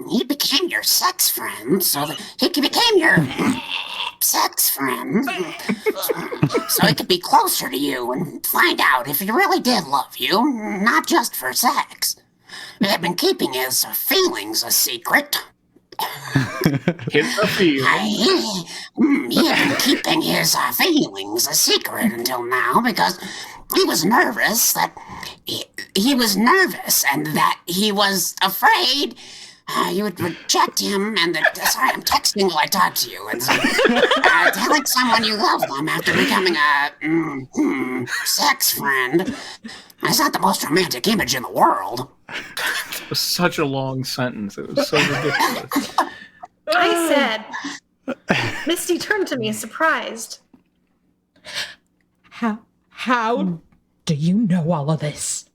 He became your sex friend, so that he became your sex friend, so he could be closer to you and find out if he really did love you, not just for sex. He had been keeping his feelings a secret. His feelings. He had been keeping his feelings a secret until now because he was nervous that he was nervous and that he was afraid you would reject him, and that, sorry, I'm texting while I talk to you, and telling someone you love them after becoming a sex friend is not the most romantic image in the world. It was such a long sentence. It was so ridiculous. I said. Misty turned to me, surprised. How do you know all of this?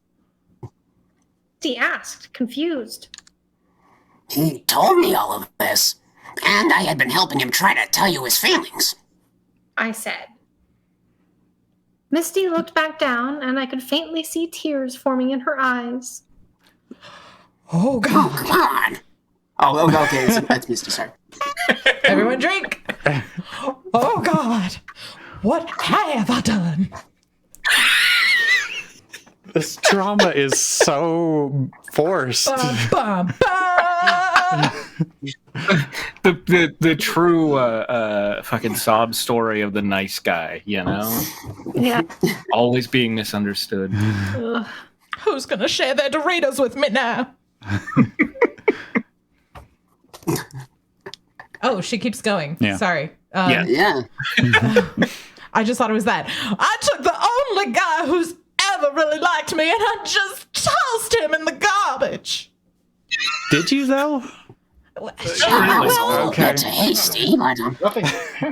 Misty asked, confused. He told me all of this, and I had been helping him try to tell you his feelings. I said. Misty looked back down, and I could faintly see tears forming in her eyes. Oh, God. Oh, come on. Oh, okay, that's Misty, sorry. Everyone drink. Oh, God. What have I done? This drama is so forced. Bum, bum. The true fucking sob story of the nice guy, you know? Yeah. Always being misunderstood. Ugh. Who's going to share their Doritos with me now? Oh, she keeps going. Yeah. Sorry. Yeah. I just thought it was that. I took the only guy who's ever really liked me and I just tossed him in the garbage. Did you, though? Well, Okay. That's hasty. Nothing.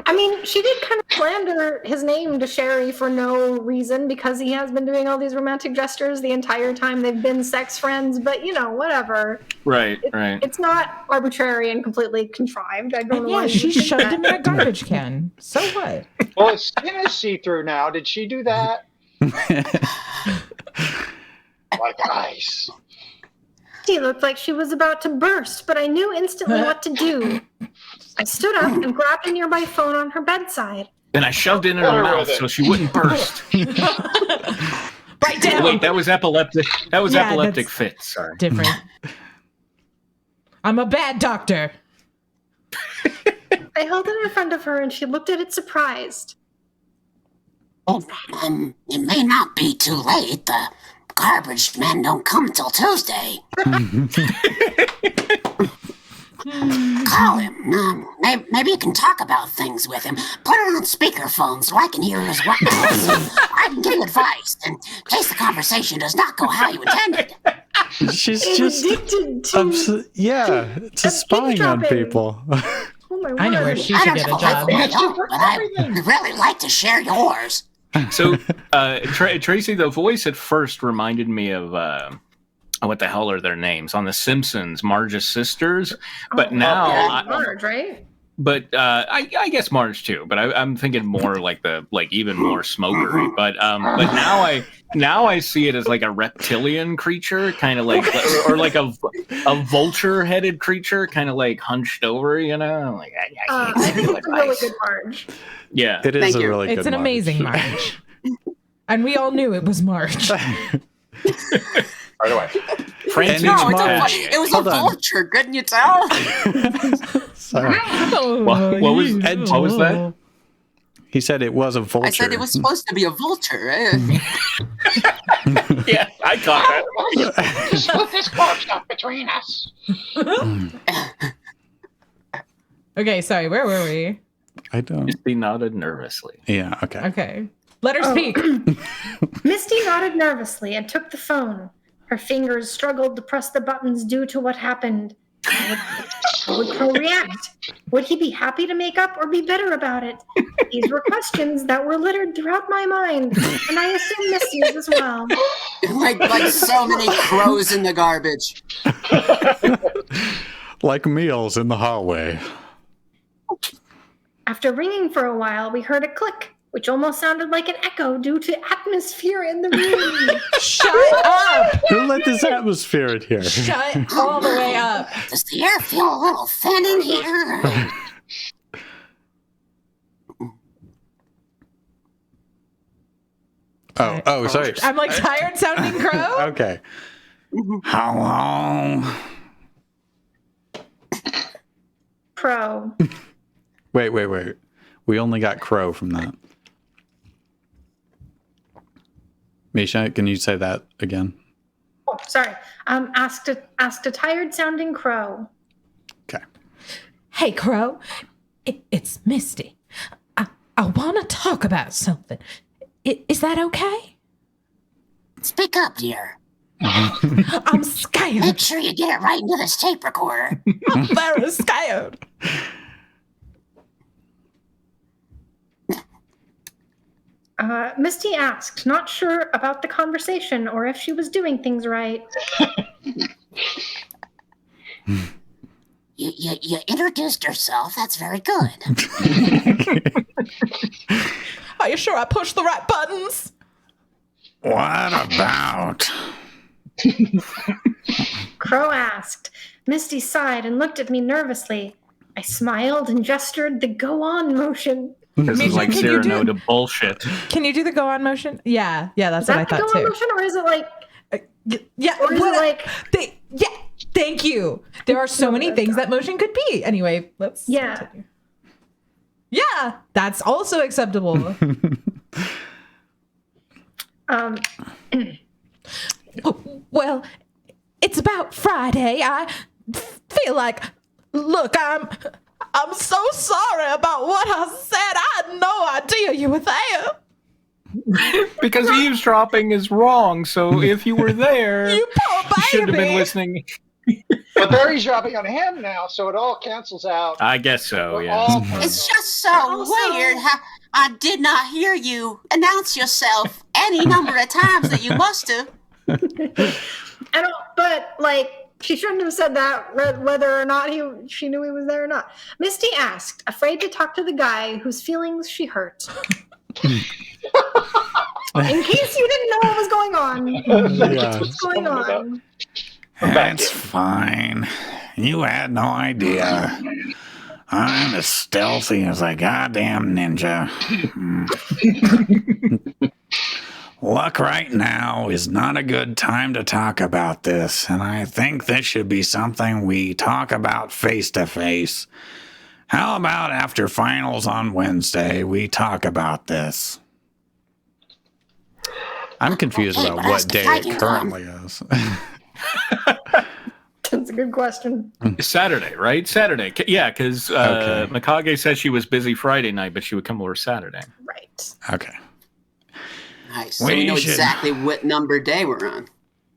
I mean, she did kind of slander his name to Sherry for no reason because he has been doing all these romantic gestures the entire time they've been sex friends, but you know, whatever. Right. It's not arbitrary and completely contrived. I don't know why yeah, you she would think shoved that. him in a garbage can. So what? Well, his skin is see-through now. Did she do that? Like ice. She looked like she was about to burst, but I knew instantly what to do. I stood up and grabbed a nearby phone on her bedside. Then I shoved it in her mouth so she wouldn't burst. Right down. Wait, that was epileptic. That was Yeah, epileptic that's fit. Sorry. different. I'm a bad doctor. I held it in front of her and she looked at it surprised. Oh, it may not be too late. The garbage men don't come till Tuesday. Call him. Maybe you can talk about things with him. Put it on speakerphone so I can hear his words. I can give advice in case the conversation does not go how you intended. She's I'm just addicted to... yeah, to spying on eavesdropping. people. Oh my I know where word. she I should don't get have a a life job. of my own, but I'd really like to share yours. So, Tracy, the voice at first reminded me of what the hell are their names on The Simpsons, Marge's sisters. But now, Yeah, Marge, right? I guess Marge too. But I'm thinking more like even more smokery. But now I see it as like a reptilian creature, kind of like or like a vulture-headed creature, kind of like hunched over. You know, like I I can't think do it's a really advice. good Marge. Yeah, It is Thank a you. really good It's an Marge. amazing Marge. And we all knew it was Marge. Right away. Francis And it's No, it's Marge. it was Hold a on. vulture, couldn't you tell? Sorry. What was that? He said it was a vulture. I said it was supposed to be a vulture. Yeah, I caught that. Just put this corpse up between us. Okay, sorry, where were we? I don't. Misty nodded nervously. Yeah. Okay. Okay. Let her speak. Misty nodded nervously and took the phone. Her fingers struggled to press the buttons due to what happened. How would Crow react? Would he be happy to make up or be bitter about it? These were questions that were littered throughout my mind, and I assume Misty's as well. like so many crows in the garbage. Like meals in the hallway. After ringing for a while, we heard a click, which almost sounded like an echo due to atmosphere in the room. Shut up! Who let this atmosphere in here? Shut all the way up. Does the air feel a little thin in here? Oh, sorry. I'm like tired sounding crow. Okay. How long? Crow. Wait. We only got crow from that. Misha, can you say that again? Oh, sorry. Asked a tired-sounding crow. Okay. Hey, Crow. It's Misty. I want to talk about something. Is that okay? Speak up, dear. I'm scared. Make sure you get it right into this tape recorder. I'm very scared. Misty asked, not sure about the conversation or if she was doing things right. You introduced yourself. That's very good. Are you sure I pushed the right buttons? What about? Crow asked. Misty sighed and looked at me nervously. I smiled and gestured the go on motion. This is like can you Cyrano to bullshit. Can you do the go on motion? Yeah, that's what I thought Is that the go on too. motion, or is it like? Yeah, Or is it like? yeah. Thank you. There are so many things that motion could be. Anyway, let's continue. Yeah, that's also acceptable. Well, it's about Friday. I feel like, look, I'm so sorry about what I said. I had no idea you were there. Because eavesdropping is wrong, so if you were there, You poor baby. you should have been listening. But they're eavesdropping on him now, so it all cancels out. I guess so, We're yeah. all It's just so weird how I did not hear you announce yourself any number of times that you must have. But like, she shouldn't have said that, whether or not she knew he was there or not. Misty asked, afraid to talk to the guy whose feelings she hurt. In case you didn't know what was going on. Yeah. What's going on? That's fine. You had no idea. I'm as stealthy as a goddamn ninja. Luck right now is not a good time to talk about this, and I think this should be something we talk about face to face. How about after finals on Wednesday, we talk about this? I'm confused about what day it currently is. That's a good question. Saturday, right? Saturday. Yeah, because Mikage said she was busy Friday night, but she would come over Saturday. Right. Okay. Nice. So we know exactly what number day we're on.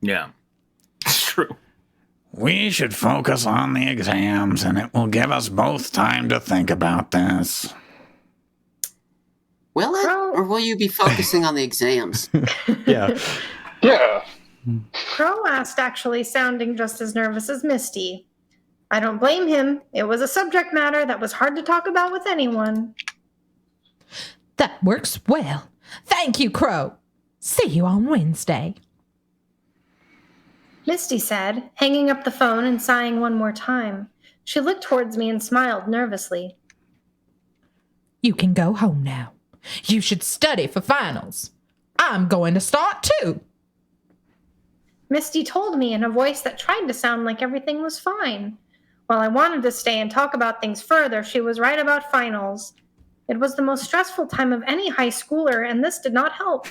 Yeah. It's true. We should focus on the exams, and it will give us both time to think about this. Will it? Or will you be focusing on the exams? Yeah. Yeah. Crow asked, actually sounding just as nervous as Misty. I don't blame him. It was a subject matter that was hard to talk about with anyone. That works well. Thank you, Crow. See you on Wednesday. Misty said, hanging up the phone and sighing one more time. She looked towards me and smiled nervously. You can go home now. You should study for finals. I'm going to start too. Misty told me in a voice that tried to sound like everything was fine. While I wanted to stay and talk about things further, she was right about finals. It was the most stressful time of any high schooler, and this did not help.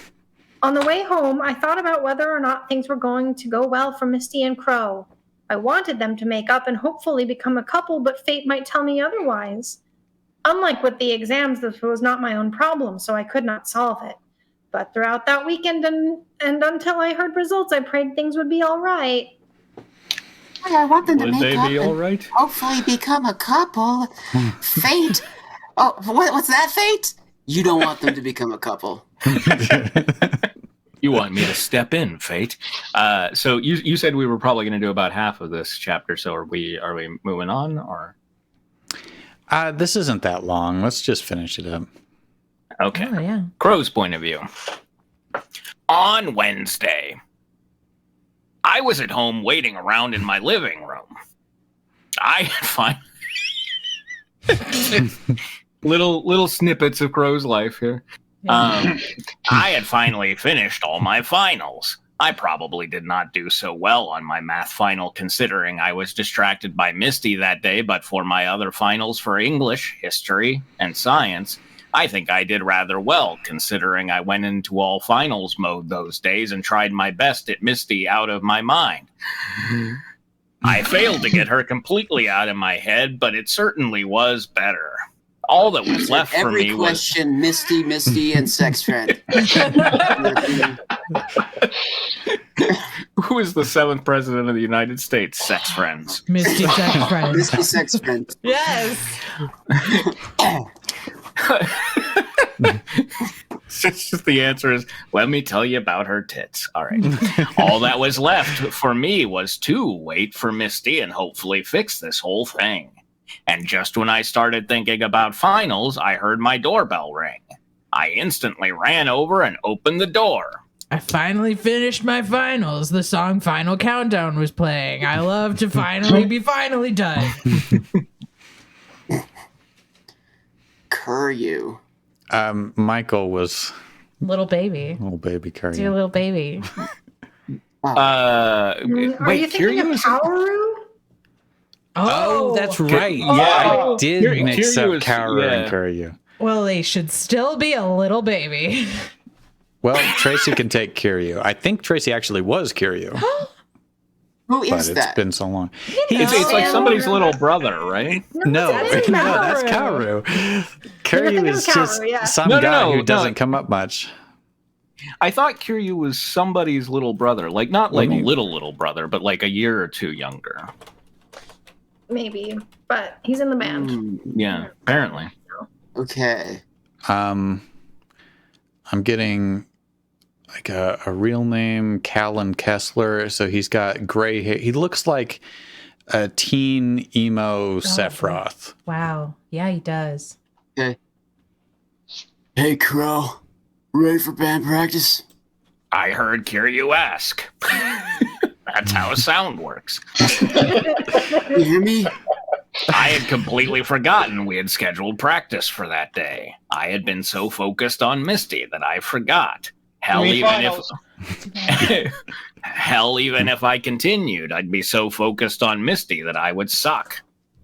On the way home, I thought about whether or not things were going to go well for Misty and Crow. I wanted them to make up and hopefully become a couple, but fate might tell me otherwise. Unlike with the exams, this was not my own problem, so I could not solve it. But throughout that weekend and until I heard results, I prayed things would be all right. I want them to Would make they up be all and right? hopefully become a couple. Fate. Oh, what's that, Fate? You don't want them to become a couple. You want me to step in, Fate? So you said we were probably going to do about half of this chapter. So are we moving on, or? This isn't that long. Let's just finish it up. Okay. Oh, yeah. Crow's point of view. On Wednesday, I was at home waiting around in my living room. I had little snippets of Crow's life here. I had finally finished all my finals. I probably did not do so well on my math final, considering I was distracted by Misty that day, but for my other finals for English, history, and science, I think I did rather well, considering I went into all finals mode those days and tried my best at Misty out of my mind. I failed to get her completely out of my head, but it certainly was better. All that was left for me Every question, Misty, and sex friend. Who is the 7th president of the United States? Sex friends. Misty sex friend. Misty sex friend. Yes. The answer is, let me tell you about her tits. All right. All that was left for me was to wait for Misty and hopefully fix this whole thing. And just when I started thinking about finals, I heard my doorbell ring. I instantly ran over and opened the door. I finally finished my finals. The song Final Countdown was playing. I love to finally be finally done. Curyu. Michael was Little baby. little baby Dear Curry. little baby. Are you thinking of Kaoru? Oh, that's right. Oh. Yeah, I did Kiryu mix up is- Kaoru yeah. and Curyu. Well, they should still be a little baby. Well, Tracy can take Kiryu. I think Tracy actually was Kiryu, Who but is it's that? been so long. It's like somebody's little brother, right? No, That's that's Kaoru. Kaoru. thinking Kiryu of is Kaoru, just yeah. some No, guy who no. doesn't come up much. I thought Kiryu was somebody's little brother. Like, not like me- little brother, but like a year or two younger. Maybe, but he's in the band. Yeah, apparently. Okay. I'm getting like a real name, Callan Kessler. So he's got gray hair. He looks like a teen emo Sephiroth. Wow. Yeah, he does. Okay. Hey, Crow. Ready for band practice? I heard Kiryu ask. That's how sound works. You hear me? I had completely forgotten we had scheduled practice for that day. I had been so focused on Misty that I forgot. Hell, even if I continued, I'd be so focused on Misty that I would suck.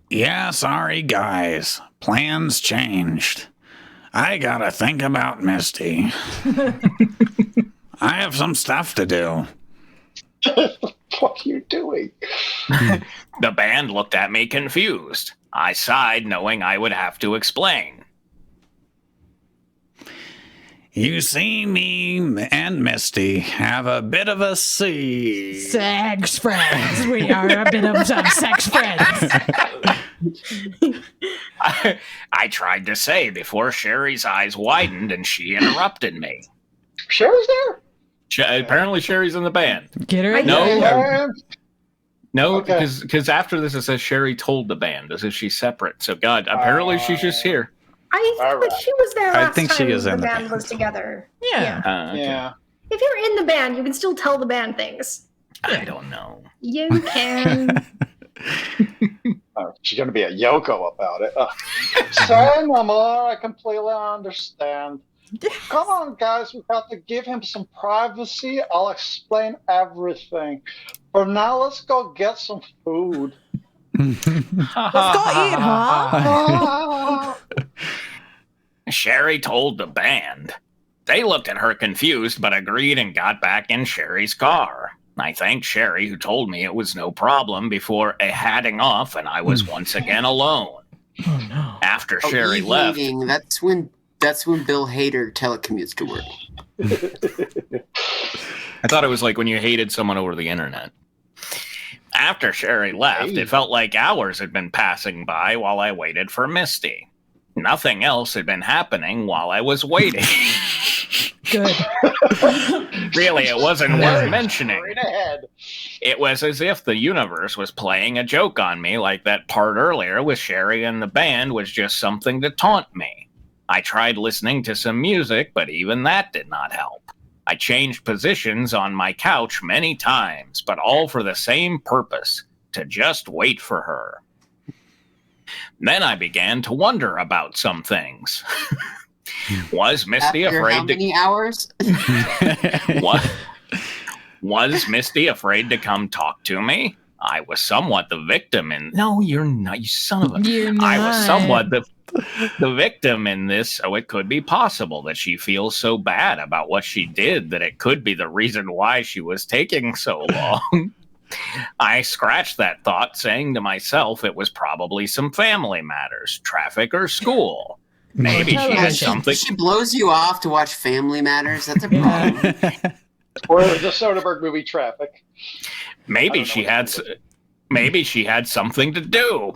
Yeah, sorry, guys. Plans changed. I gotta think about Misty. I have some stuff to do. What are you doing? The band looked at me confused. I sighed, knowing I would have to explain. You see, me and Misty have a bit of a scene. Sex friends. We are a bit of some sex friends. I tried to say before Sherry's eyes widened and she interrupted me. Sherry's there? Apparently Sherry's in the band. Get her in No. there. No, Okay. because after this it says Sherry told the band as if she's separate. So God, apparently she's just here. I think that she was there I last think she time is in the the band band. was together. Yeah. Okay. Yeah. If you're in the band, you can still tell the band things. I don't know. You can. She's going to be a Yoko about it. Say no more. I completely understand. Come on, guys. We have to give him some privacy. I'll explain everything. For now, let's go get some food. Let's go eat, huh? Sherry told the band. They looked at her confused, but agreed and got back in Sherry's car. I thanked Sherry, who told me it was no problem, before heading off, and I was once again alone. Oh, no. After Sherry left, Evening. That's when Bill Hader telecommutes to work. I thought it was like when you hated someone over the internet. After Sherry left, it felt like hours had been passing by while I waited for Misty. Nothing else had been happening while I was waiting. Good. Really, it wasn't worth mentioning. Straight ahead. It was as if the universe was playing a joke on me, like that part earlier with Sherry and the band was just something to taunt me. I tried listening to some music, but even that did not help. I changed positions on my couch many times, but all for the same purpose, to just wait for her. Then I began to wonder about some things. Was Misty After afraid how many hours? What? Was Misty afraid to come talk to me? I was somewhat the victim in... No, you're not, you son of a... You're not. I was somewhat the victim in this, so it could be possible that she feels so bad about what she did that it could be the reason why she was taking so long. I scratched that thought, saying to myself it was probably some family matters, traffic or school. Maybe she had something... She blows you off to watch Family Matters. That's a problem. Or the Soderbergh movie Traffic. Maybe she had something to do.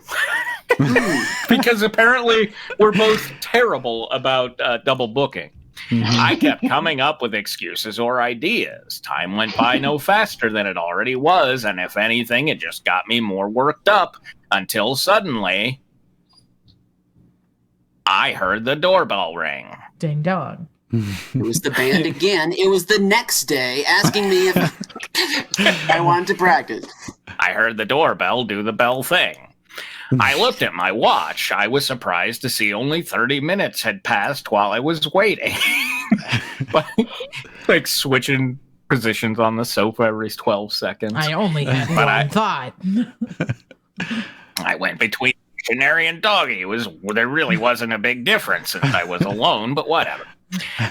Because apparently we're both terrible about double booking. I kept coming up with excuses or ideas. Time went by no faster than it already was, and if anything, it just got me more worked up until suddenly I heard the doorbell ring. Ding dong. It was the band again. It was the next day asking me if I wanted to practice. I heard the doorbell do the bell thing. I looked at my watch. I was surprised to see only 30 minutes had passed while I was waiting. Like switching positions on the sofa every 12 seconds. I only had one thought. I went between Canary and Doggy. There really wasn't a big difference since I was alone, but whatever.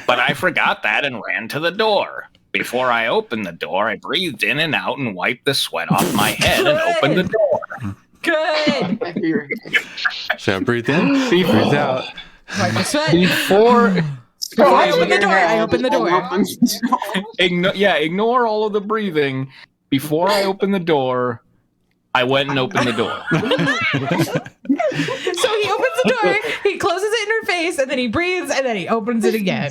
But I forgot that and ran to the door. Before I opened the door, I breathed in and out and wiped the sweat off my head and opened the door. Good. So breathe in, breathe out. Wipe the sweat. Before I open the door. I open the door. Ignore all of the breathing. Before I open the door, I went and opened the door. So he opens the door, he closes it in her face, and then he breathes, and then he opens it again.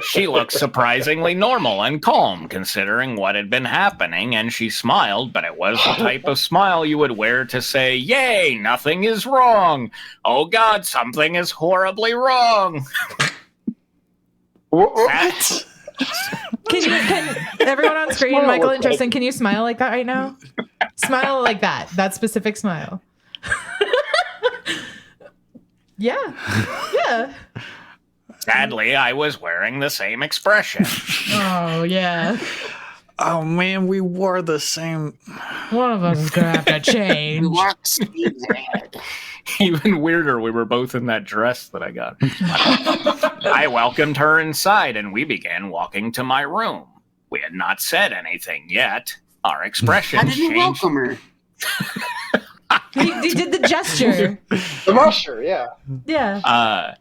She looked surprisingly normal and calm considering what had been happening, and she smiled, but it was the type of smile you would wear to say, "Yay, nothing is wrong. Oh God, something is horribly wrong." What? Can everyone on screen, Michael and Tristan, can you smile like that right now? Smile like that specific smile. Yeah. Sadly, I was wearing the same expression. Oh, yeah. Oh, man, we wore the same. One of us is going to have to change. We wore the same head. Even weirder, we were both in that dress that I got. I welcomed her inside, and we began walking to my room. We had not said anything yet. Our expressions How did you changed. welcome her? He did the gesture. The musher, yeah. Yeah.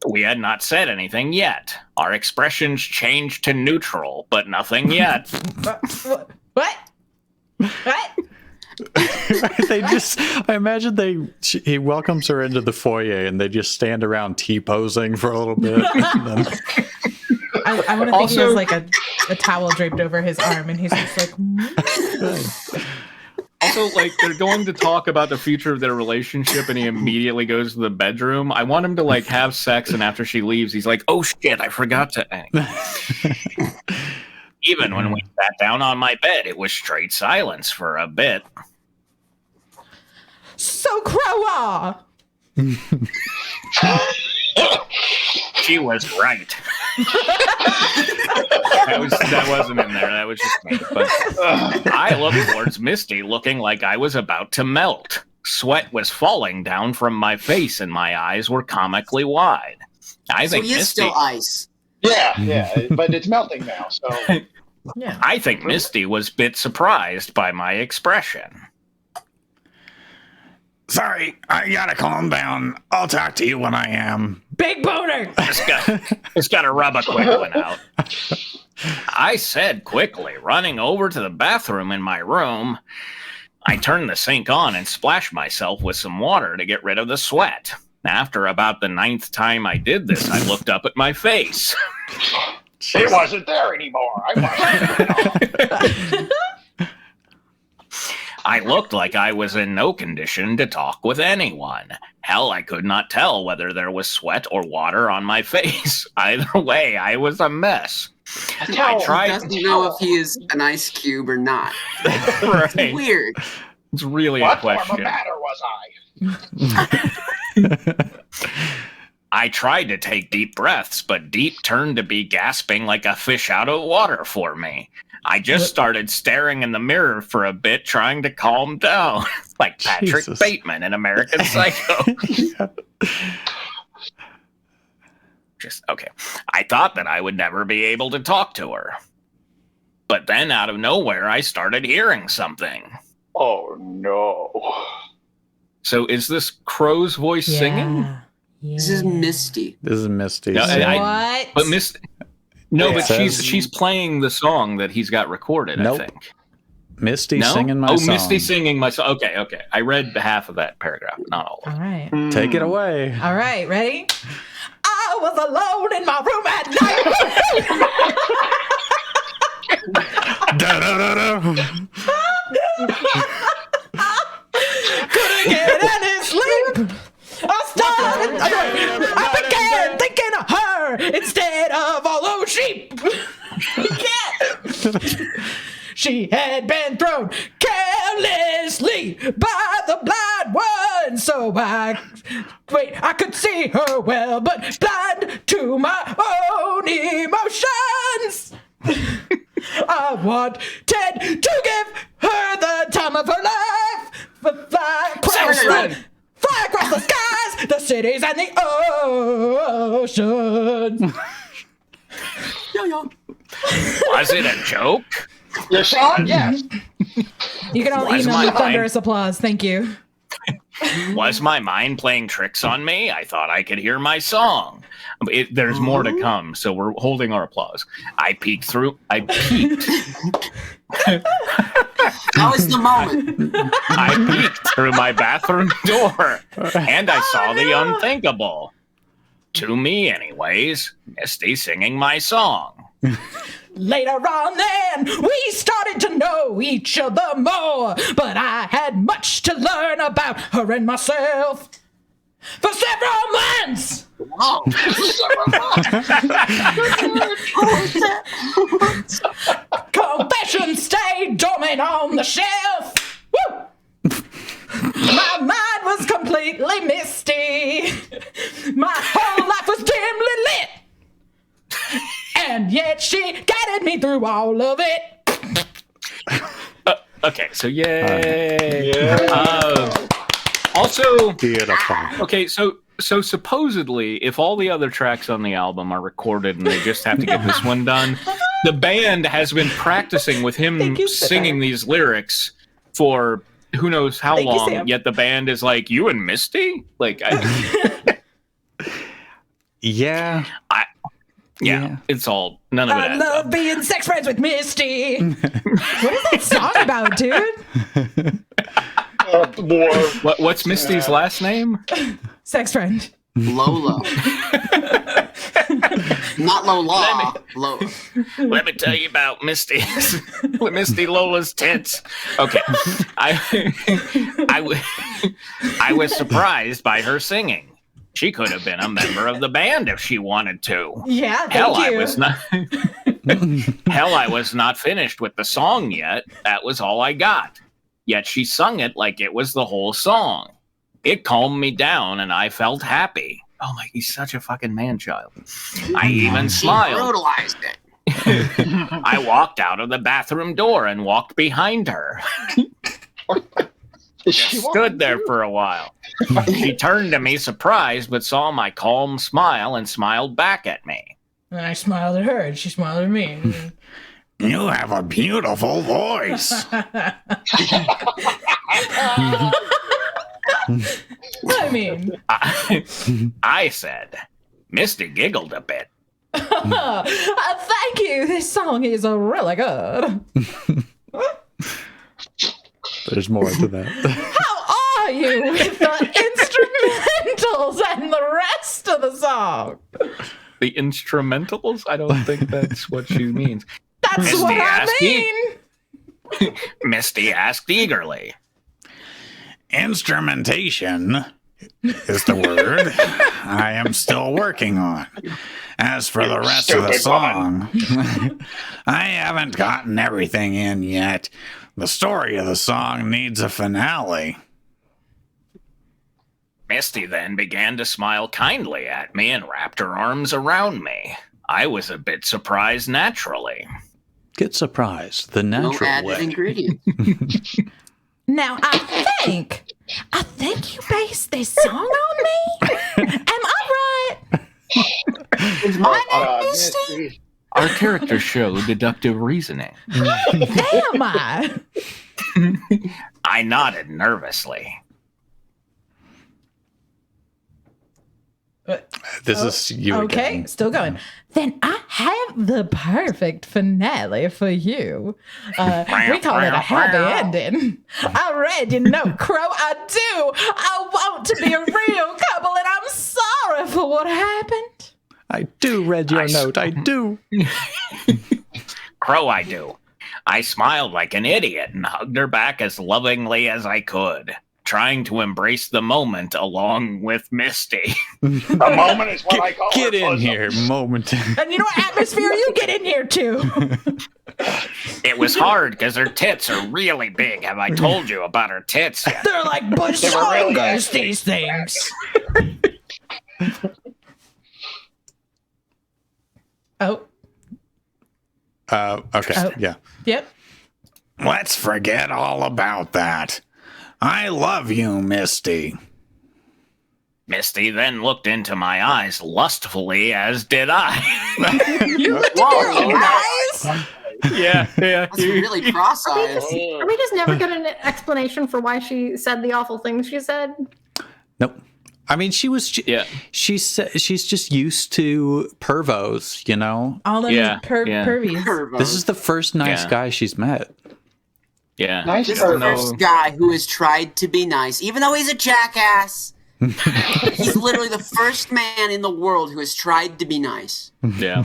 We had not said anything yet. Our expressions changed to neutral, but nothing yet. What? I imagine he welcomes her into the foyer and they just stand around T-posing for a little bit. I want to think he has like a towel draped over his arm and he's just like... Also, like, they're going to talk about the future of their relationship and he immediately goes to the bedroom. I want him to, like, have sex and after she leaves, he's like, oh shit, I forgot to... Even when we sat down on my bed, it was straight silence for a bit. So Crowa! She was right. That wasn't in there. That was just me. But I looked towards Misty, looking like I was about to melt. Sweat was falling down from my face, and my eyes were comically wide. I think he is Misty still ice. Yeah, but it's melting now. So yeah, I think Misty was a bit surprised by my expression. Sorry, I gotta calm down. I'll talk to you when I am. Big boner! Just gotta rub a quick one out. I said quickly, running over to the bathroom in my room. I turned the sink on and splashed myself with some water to get rid of the sweat. After about the 9th time I did this, I looked up at my face. it wasn't there anymore. I looked like I was in no condition to talk with anyone. Hell, I could not tell whether there was sweat or water on my face. Either way, I was a mess. I doesn't know if he is an ice cube or not. Right. It's weird. It's really what a question. form of matter was I? I tried to take deep breaths, but deep turned to be gasping like a fish out of water for me. I just started staring in the mirror for a bit, trying to calm down, like Patrick Jesus. Bateman in American Psycho. Just okay. I thought that I would never be able to talk to her. But then out of nowhere, I started hearing something. Oh no. So is this Crow's voice singing? Yeah. This is Misty. This is Misty. No, singing. What? But No, It but says- she's playing the song that he's got recorded, Nope. I think. Misty No? singing my oh, song. Misty singing my song. Okay. I read half of that paragraph, not all of All it. right. Take it away. All right, ready? I was alone in my room at night. Da-da-da-da. Couldn't get any sleep. I began thinking of her instead of all those sheep. She had been thrown carelessly by the blind one, so I could see her well, but blind to my own emotions. I wanted to give her the time of her life, but fly across the skies, the cities, and the ocean. Was it a joke? Yes, Sean? Yes. You can only Was email my me mind- thunderous applause. Thank you. Was my mind playing tricks on me? I thought I could hear my song. There's more to come, so we're holding our applause. I peeked. Now is the moment. I peeked through my bathroom door, and I saw the unthinkable. To me, anyways, Misty singing my song. Later on then, we started to know each other more, but I had much to learn about her and myself. For several months! Wow. Confessions stayed dormant on the shelf. Woo! My mind was completely misty. My whole life was dimly lit. And yet she guided me through all of it. Okay, so yay. Yeah. Also, Beautiful. okay, so supposedly, if all the other tracks on the album are recorded and they just have to get this one done, the band has been practicing with him Thank you, singing these lyrics for who knows how Thank you, long. Sam. Yet the band is like, "You and Misty?" Like, Yeah. yeah, it's all none of it. I adds love up. being sex friends with Misty. What is that song about, dude? More. What's Misty's last name? Sex friend. Lola. Not Lola. Lola. Let me tell you about Misty Lola's tits. Okay, I was surprised by her singing. She could have been a member of the band if she wanted to. Yeah, Hell, thank you. I was not finished with the song yet. That was all I got. Yet she sung it like it was the whole song. It calmed me down and I felt happy. Oh my, he's such a fucking man-child. I even She smiled. brutalized it. I walked out of the bathroom door and walked behind her. She Stood there for a while. She turned to me surprised, but saw my calm smile and smiled back at me. And I smiled at her, and she smiled at me. You have a beautiful voice. I mean, I said, Misty giggled a bit. thank you. This song is really good. There's more to that. How are you with the instrumentals and the rest of the song? the instrumentals. I don't think that's what she means. That's Misty what I asked mean. Misty asked eagerly. Instrumentation is the word I am still working on. As for the rest of the song, I haven't gotten everything in yet. The story of the song needs a finale. Misty then began to smile kindly at me and wrapped her arms around me. I was a bit surprised naturally. Get surprised the No natural added way. ingredient. Now, I think you based this song on me. Am I right? Is my name Misty? Misty. Our characters show deductive reasoning. Am I? I nodded nervously. This is you Okay, again. still going. Then I have the perfect finale for you. We call it a happy ending. I read your note, Crow. I do. I want to be a real couple, and I'm sorry for what happened. I do read your note. I do. Crow, I do. I smiled like an idiot and hugged her back as lovingly as I could, trying to embrace the moment along with Misty. The moment is what I call Get her in bosom. here, moment. And you know what, Atmosphere, you get in here too. It was hard because her tits are really big. Have I told you about her tits yet? They're like They were really bashongas, nasty. these things. Oh, Okay, Oh. yeah. yep. Let's forget all about that. I love you, Misty. Misty then looked into my eyes lustfully, as did I. You looked Whoa, in your eyes. Yeah. That's really cross-eyed. Are we just never get an explanation for why she said the awful things she said? Nope. I mean, she's just used to pervos, you know. All them Yeah, yeah. pervies. This is the first nice Yeah. guy she's met. Yeah. Nice This is the turtle. first guy who has tried to be nice, even though he's a jackass. He's literally the first man in the world who has tried to be nice. Yeah.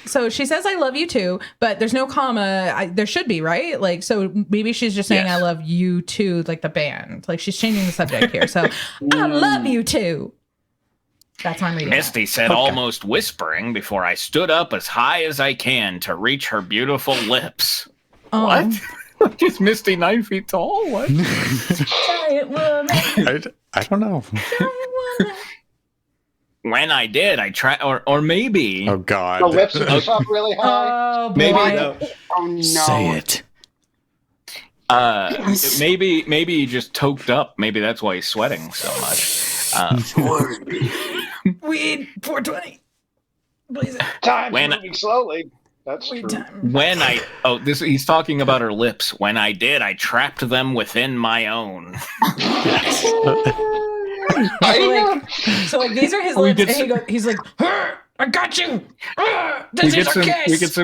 So she says, "I love you too," but there's no comma. There should be, right? Like, so maybe she's just saying, Yes. "I love you too," like the band. Like she's changing the subject here. So, I love you too. That's how I'm reading. Misty said, almost whispering, before I stood up as high as I can to reach her beautiful lips. Oh, What? Is Misty 9 feet tall? What? giant woman, I don't know. giant woman. When I did, I tried, or maybe. Oh God. The lips are just up really high. Oh boy. Maybe Oh no! Say it. Maybe he just toked up. Maybe that's why he's sweating so much. Weed 420. Please. Time's When- moving slowly. That's true. Weed time. When I he's talking about her lips. When I did, I trapped them within my own. So like these are his We lips, get and he's like, "Huh, I got you. This is a kiss."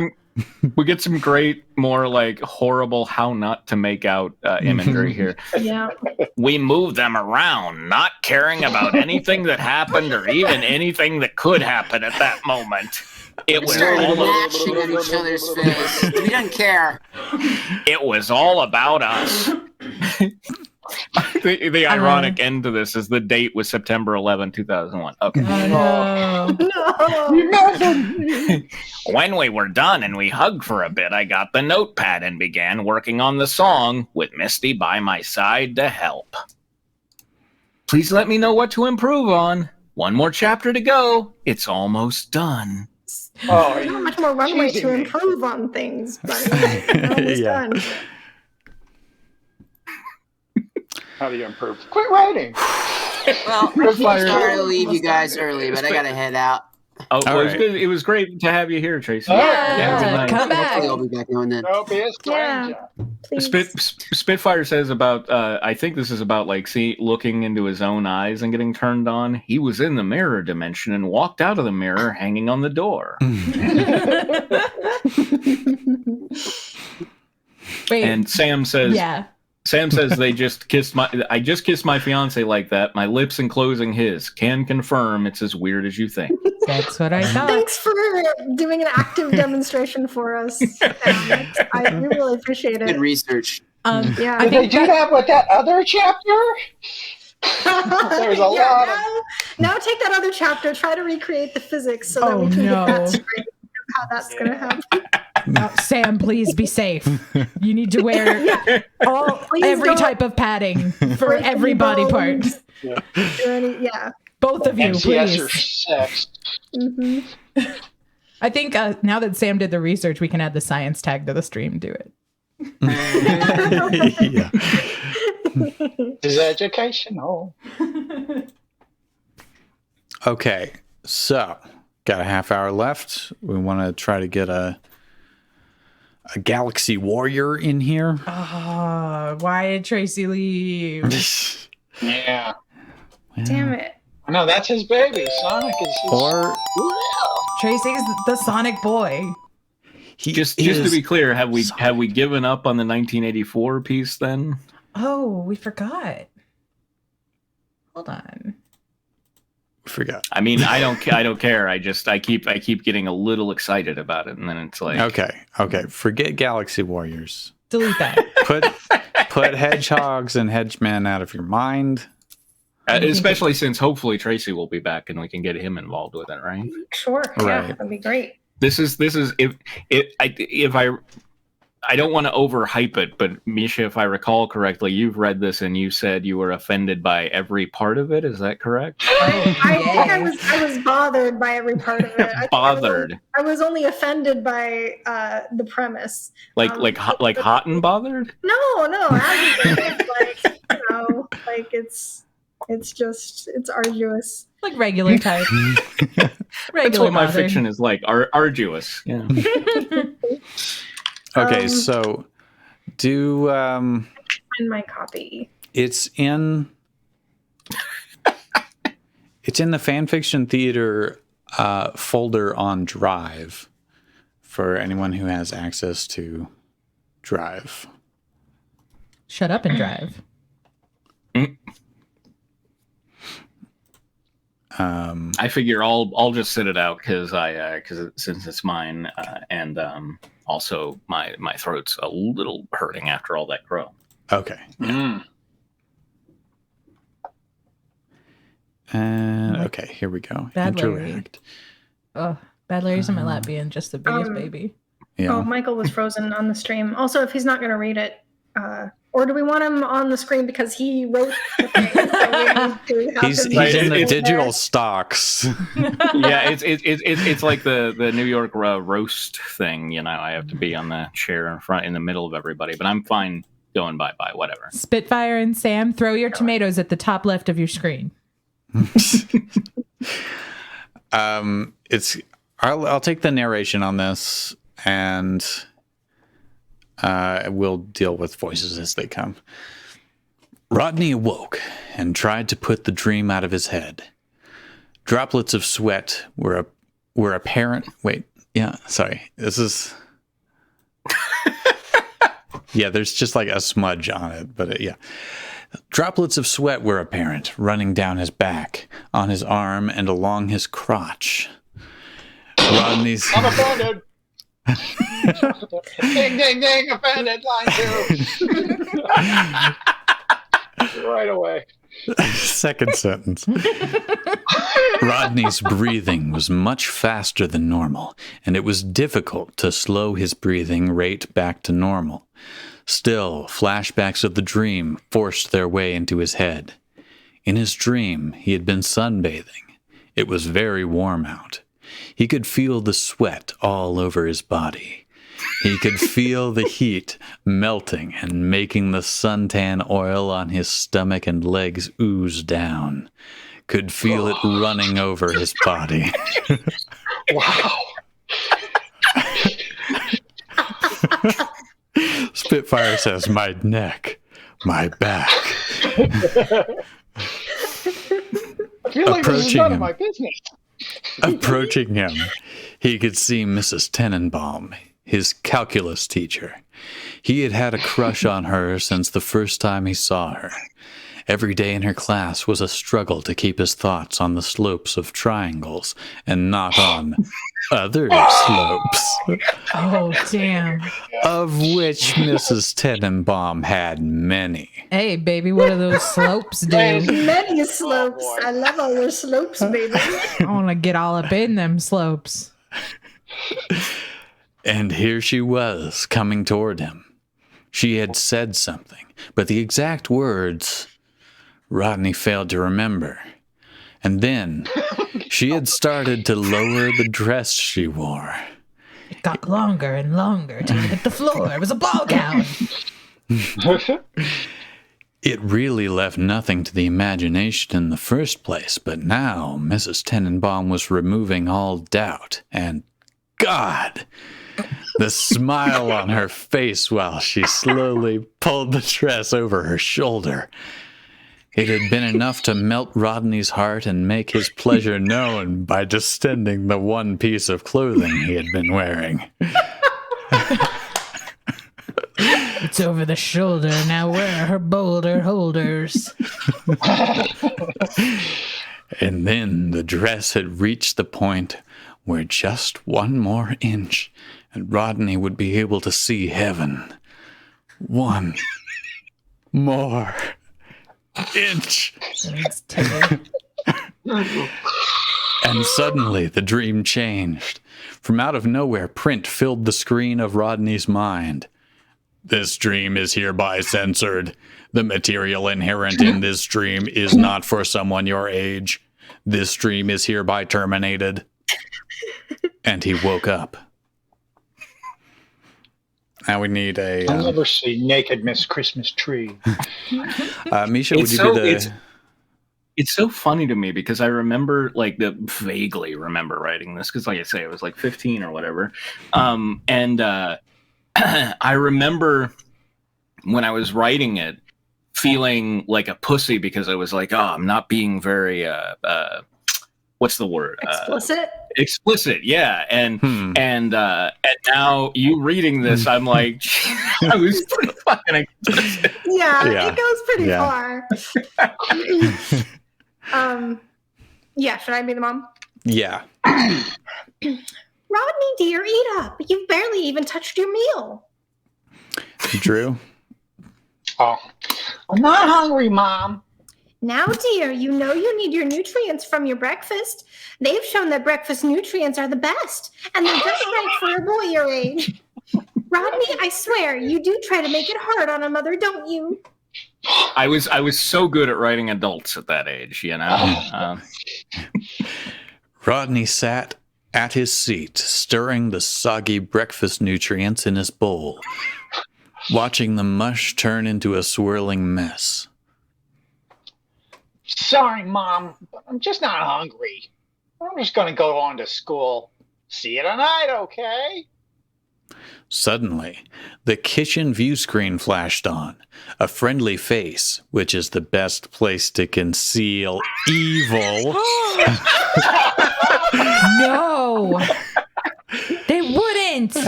We get some great, more like horrible how not to make out imagery here. Yeah. We moved them around, not caring about anything that happened or even anything that could happen at that moment. It We was started all gnashing on each other's face. We don't care. it was all about us. The ironic end to this is the date was September 11, 2001. Okay. Oh, no. When we were done and we hugged for a bit, I got the notepad and began working on the song with Misty by my side to help. Please let me know what to improve on. One more chapter to go. It's almost done. Oh, There's not much more runway teasing to me. improve on things, but almost Yeah. done. How do you improve? Quit writing. Well, Chris Fire. sorry to leave you guys early, but I gotta head out. Oh, well, it was right. good. It was great to have you here, Tracy. Yeah, good night. come back. Hopefully I'll be back now and then. Don't be a stranger. Please. Spitfire says about, I think this is about like looking into his own eyes and getting turned on. He was in the mirror dimension and walked out of the mirror hanging on the door. Wait. And Sam says, Yeah. I just kissed my fiance like that. My lips enclosing his. Can confirm it's as weird as you think. That's what I thought. Thanks for doing an active demonstration for us. We really appreciate Good it. research. Yeah. I Did they think do that, that with that other chapter? There's a lot of. Now take that other chapter, try to recreate the physics so that Oh, we can no. get that straight. How that's gonna happen. Sam, please be safe. You need to wear Please every don't type of padding for break every any body part. bones. Do any- yeah. Both of you, MCS are please. sex. hmm I think now that Sam did the research, we can add the science tag to the stream. Do it. Yeah. It's educational. Okay, so got a half hour left. We want to try to get a galaxy warrior in here. Why did Tracy leave? Yeah. Damn it. No, that's his baby. Sonic is his... Or Tracy's the Sonic boy. Just to be clear, have we given up on the 1984 piece then? Oh, we forgot. Hold on. forgot. I mean, I don't care. I keep getting a little excited about it, and then it's like, okay. Forget Galaxy Warriors. Delete that. Put hedgehogs and hedgemen out of your mind. Especially since hopefully Tracy will be back and we can get him involved with it, right? Sure. Yeah, Right. that'd be great. This is if I don't want to overhype it, but Misha, if I recall correctly, you've read this and you said you were offended by every part of it. Is that correct? I think I was bothered by every part of it. Bothered. I was only offended by the premise. Like hot and bothered? No, it's arduous. Like regular type. That's what my fiction is like. Arduous. Yeah. Okay, so do In my copy. it's in the fanfiction theater folder on Drive for anyone who has access to Drive. Shut up and drive. I figure I'll just sit it out because since it's mine and also my throat's a little hurting after all that crow. Okay. And okay, here we go. Bad Larry. Interact. Oh, Bad Larry's in my lap being just the biggest baby. Yeah. Oh, Michael was frozen on the stream. Also, if he's not going to read it, or do we want him on the screen because he wrote the thing? He's in the digital stocks. Yeah, it's like the New York roast thing. You know, I have to be on the chair in the middle of everybody, but I'm fine going by whatever. Spitfire and Sam, throw your tomatoes at the top left of your screen. I'll take the narration on this and we'll deal with voices as they come. Rodney awoke and tried to put the dream out of his head. Droplets of sweat were apparent. Wait, yeah, sorry. This is. Yeah, there's just like a smudge on it, but yeah. Droplets of sweat were apparent, running down his back, on his arm, and along his crotch. Rodney's. I'm offended. Ding, ding, ding, offended, line 2. Right away. Second sentence. Rodney's breathing was much faster than normal, and it was difficult to slow his breathing rate back to normal. Still, flashbacks of the dream forced their way into his head. In his dream, he had been sunbathing. It was very warm out. He could feel the sweat all over his body. He could feel the heat melting and making the suntan oil on his stomach and legs ooze down. Could feel it running over his body. Wow. Spitfire says, my neck, my back. I feel like this is none of my business. Approaching him, he could see Mrs. Tenenbaum, his calculus teacher. He had had a crush on her since the first time he saw her. Every day in her class was a struggle to keep his thoughts on the slopes of triangles and not on other slopes. Oh, damn. Of which Mrs. Tenenbaum had many. Hey, baby, what do those slopes do? Many slopes. I love all those slopes, baby. I want to get all up in them slopes. And here she was, coming toward him. She had said something, but the exact words Rodney failed to remember. And then She had started to lower the dress she wore. It got longer and longer till it hit the floor. It was a ball gown. It really left nothing to the imagination in the first place, but now Mrs. Tenenbaum was removing all doubt, and God, the smile on her face while she slowly pulled the dress over her shoulder. It had been enough to melt Rodney's heart and make his pleasure known by distending the one piece of clothing he had been wearing. It's over the shoulder. Now where are her boulder holders? And then the dress had reached the point where just one more inch and Rodney would be able to see heaven. One more inch. And suddenly the dream changed. From out of nowhere, print filled the screen of Rodney's mind. This dream is hereby censored. The material inherent in this dream is not for someone your age. This dream is hereby terminated. And he woke up. Now we need a... I'll never see naked Miss Christmas Tree. Misha, would you be the... It's so funny to me because I remember, vaguely remember writing this because, like I say, I was like 15 or whatever. I remember when I was writing it feeling like a pussy because I was like, oh, I'm not being very, what's the word? Explicit? Explicit, yeah. And now you reading this, I'm like, I was pretty fucking explicit. Yeah, it goes pretty far. Yeah, should I be the mom? Yeah. Rodney, dear, eat up. You've barely even touched your meal. Drew? Oh, I'm not hungry, Mom. Now, dear, you know you need your nutrients from your breakfast. They've shown that breakfast nutrients are the best, and they're just right for a boy your age. Rodney, I swear, you do try to make it hard on a mother, don't you? I was so good at writing adults at that age, you know? Rodney sat at his seat, stirring the soggy breakfast nutrients in his bowl, watching the mush turn into a swirling mess. Sorry, Mom, but I'm just not hungry. I'm just going to go on to school. See you tonight, okay? Suddenly, the kitchen view screen flashed on. A friendly face, which is the best place to conceal evil. No! They wouldn't!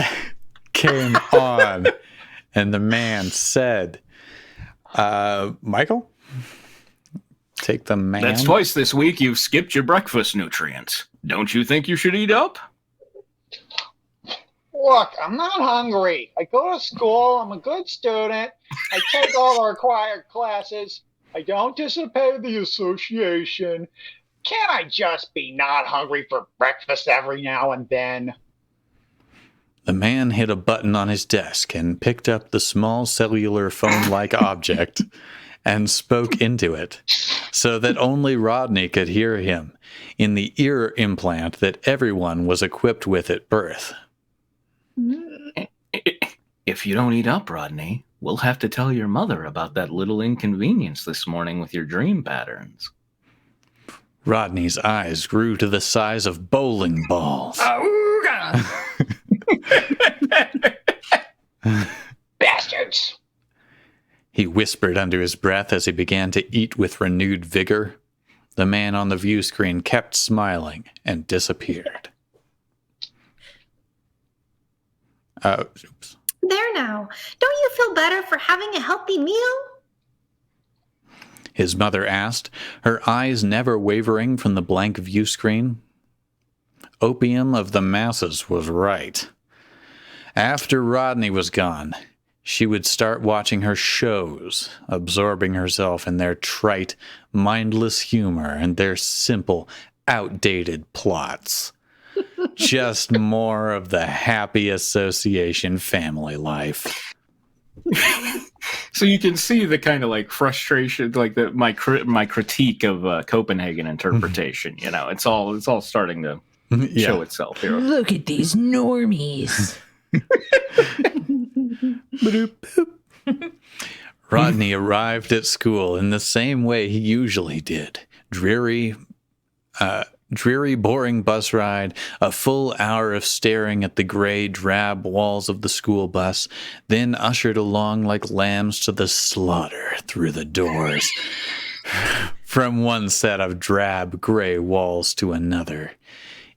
Came on, and the man said, Michael? Take the man. That's twice this week you've skipped your breakfast nutrients. Don't you think you should eat up? Look, I'm not hungry. I go to school. I'm a good student. I take all the required classes. I don't dissipate the association. Can't I just be not hungry for breakfast every now and then? The man hit a button on his desk and picked up the small cellular phone-like object and spoke into it so that only Rodney could hear him in the ear implant that everyone was equipped with at birth. If you don't eat up, Rodney, we'll have to tell your mother about that little inconvenience this morning with your dream patterns. Rodney's eyes grew to the size of bowling balls. Bastards! He whispered under his breath as he began to eat with renewed vigor. The man on the view screen kept smiling and disappeared. Oops. There now. Don't you feel better for having a healthy meal? His mother asked, her eyes never wavering from the blank view screen. Opium of the masses was right. After Rodney was gone, she would start watching her shows, absorbing herself in their trite, mindless humor and their simple, outdated plots. Just more of the happy association family life. So you can see the kind of like frustration, like my critique of Copenhagen interpretation. It's all starting to show itself here. Look at these normies. Rodney arrived at school in the same way he usually did. Dreary, boring bus ride, a full hour of staring at the gray, drab walls of the school bus, then ushered along like lambs to the slaughter through the doors. From one set of drab, gray walls to another.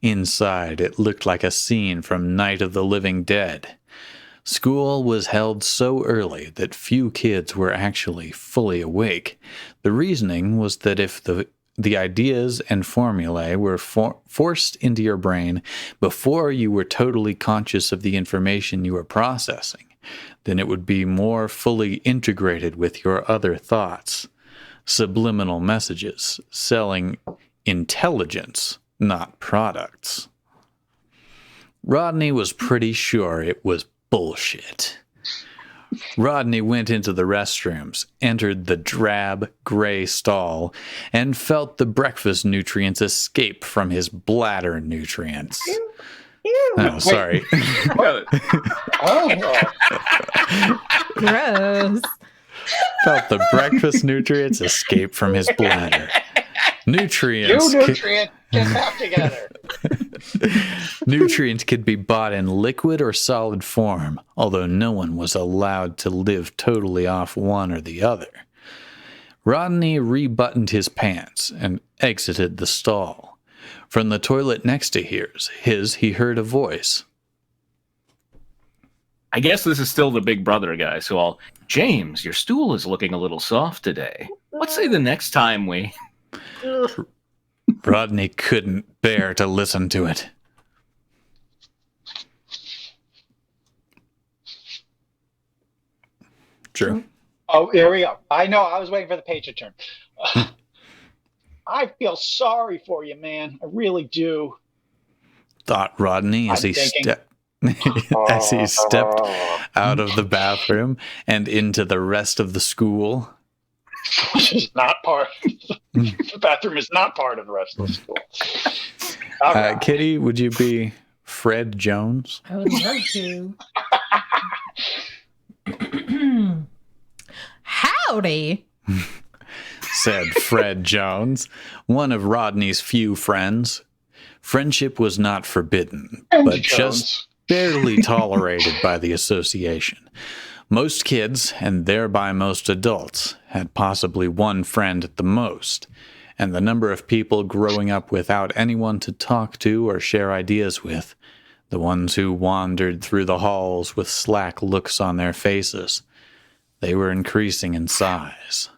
Inside, it looked like a scene from Night of the Living Dead. School was held so early that few kids were actually fully awake. The reasoning was that if the ideas and formulae were forced into your brain before you were totally conscious of the information you were processing, then it would be more fully integrated with your other thoughts. Subliminal messages, selling intelligence, not products. Rodney was pretty sure it was bullshit. Rodney went into the restrooms, entered the drab, gray stall, and felt the breakfast nutrients escape from his bladder nutrients. Oh, sorry. Gross. Felt the breakfast nutrients escape from his bladder. Nutrients. You nutrient, get back together. Nutrients could be bought in liquid or solid form, although no one was allowed to live totally off one or the other. Rodney rebuttoned his pants and exited the stall. From the toilet next to his, he heard a voice. I guess this is still the big brother guy, so James, your stool is looking a little soft today. Let's say the next time we... Rodney couldn't bear to listen to it. True. Oh, here we go. I know. I was waiting for the page to turn. I feel sorry for you, man. I really do. Thought Rodney as he stepped out of the bathroom and into the rest of the school. Which is not part. The bathroom is not part of the rest of the school. Right. Kitty, would you be Fred Jones? I would love to. Howdy, said Fred Jones, one of Rodney's few friends. Friendship was not forbidden, but just barely tolerated by the association. Most kids, and thereby most adults, had possibly one friend at the most, and the number of people growing up without anyone to talk to or share ideas with, the ones who wandered through the halls with slack looks on their faces, they were increasing in size.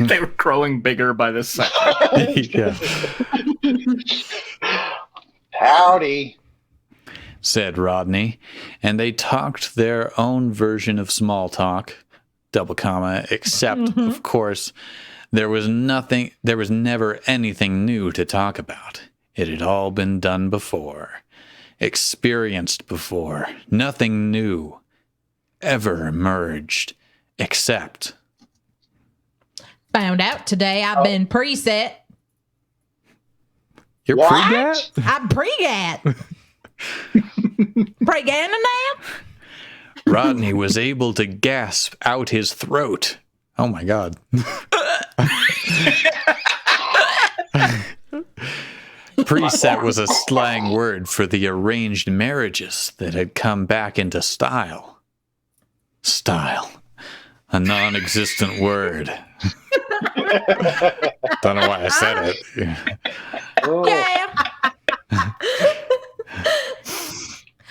They were growing bigger by the second. Yeah. Howdy, said Rodney, and they talked their own version of small talk, except, of course, there was never anything new to talk about. It had all been done before, experienced before. Nothing new ever emerged, except... Found out today I've been preset. You're pre-gat? I'm pre-gat. Pre-gat now? Rodney was able to gasp out his throat. Oh my God. Preset was a slang word for the arranged marriages that had come back into style. Style. A non-existent word. Don't know why I said it. Yeah.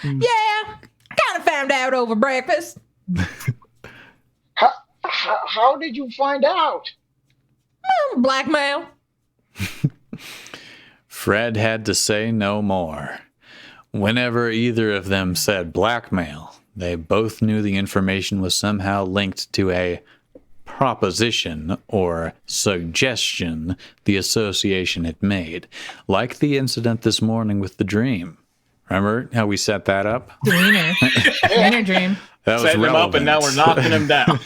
Kind of found out over breakfast. How did you find out? Blackmail. Fred had to say no more. Whenever either of them said blackmail, they both knew the information was somehow linked to a proposition or suggestion the association had made, like the incident this morning with the dream. Remember how we set that up? The wiener. Wiener dream. That was Setting him up, and now we're knocking him down.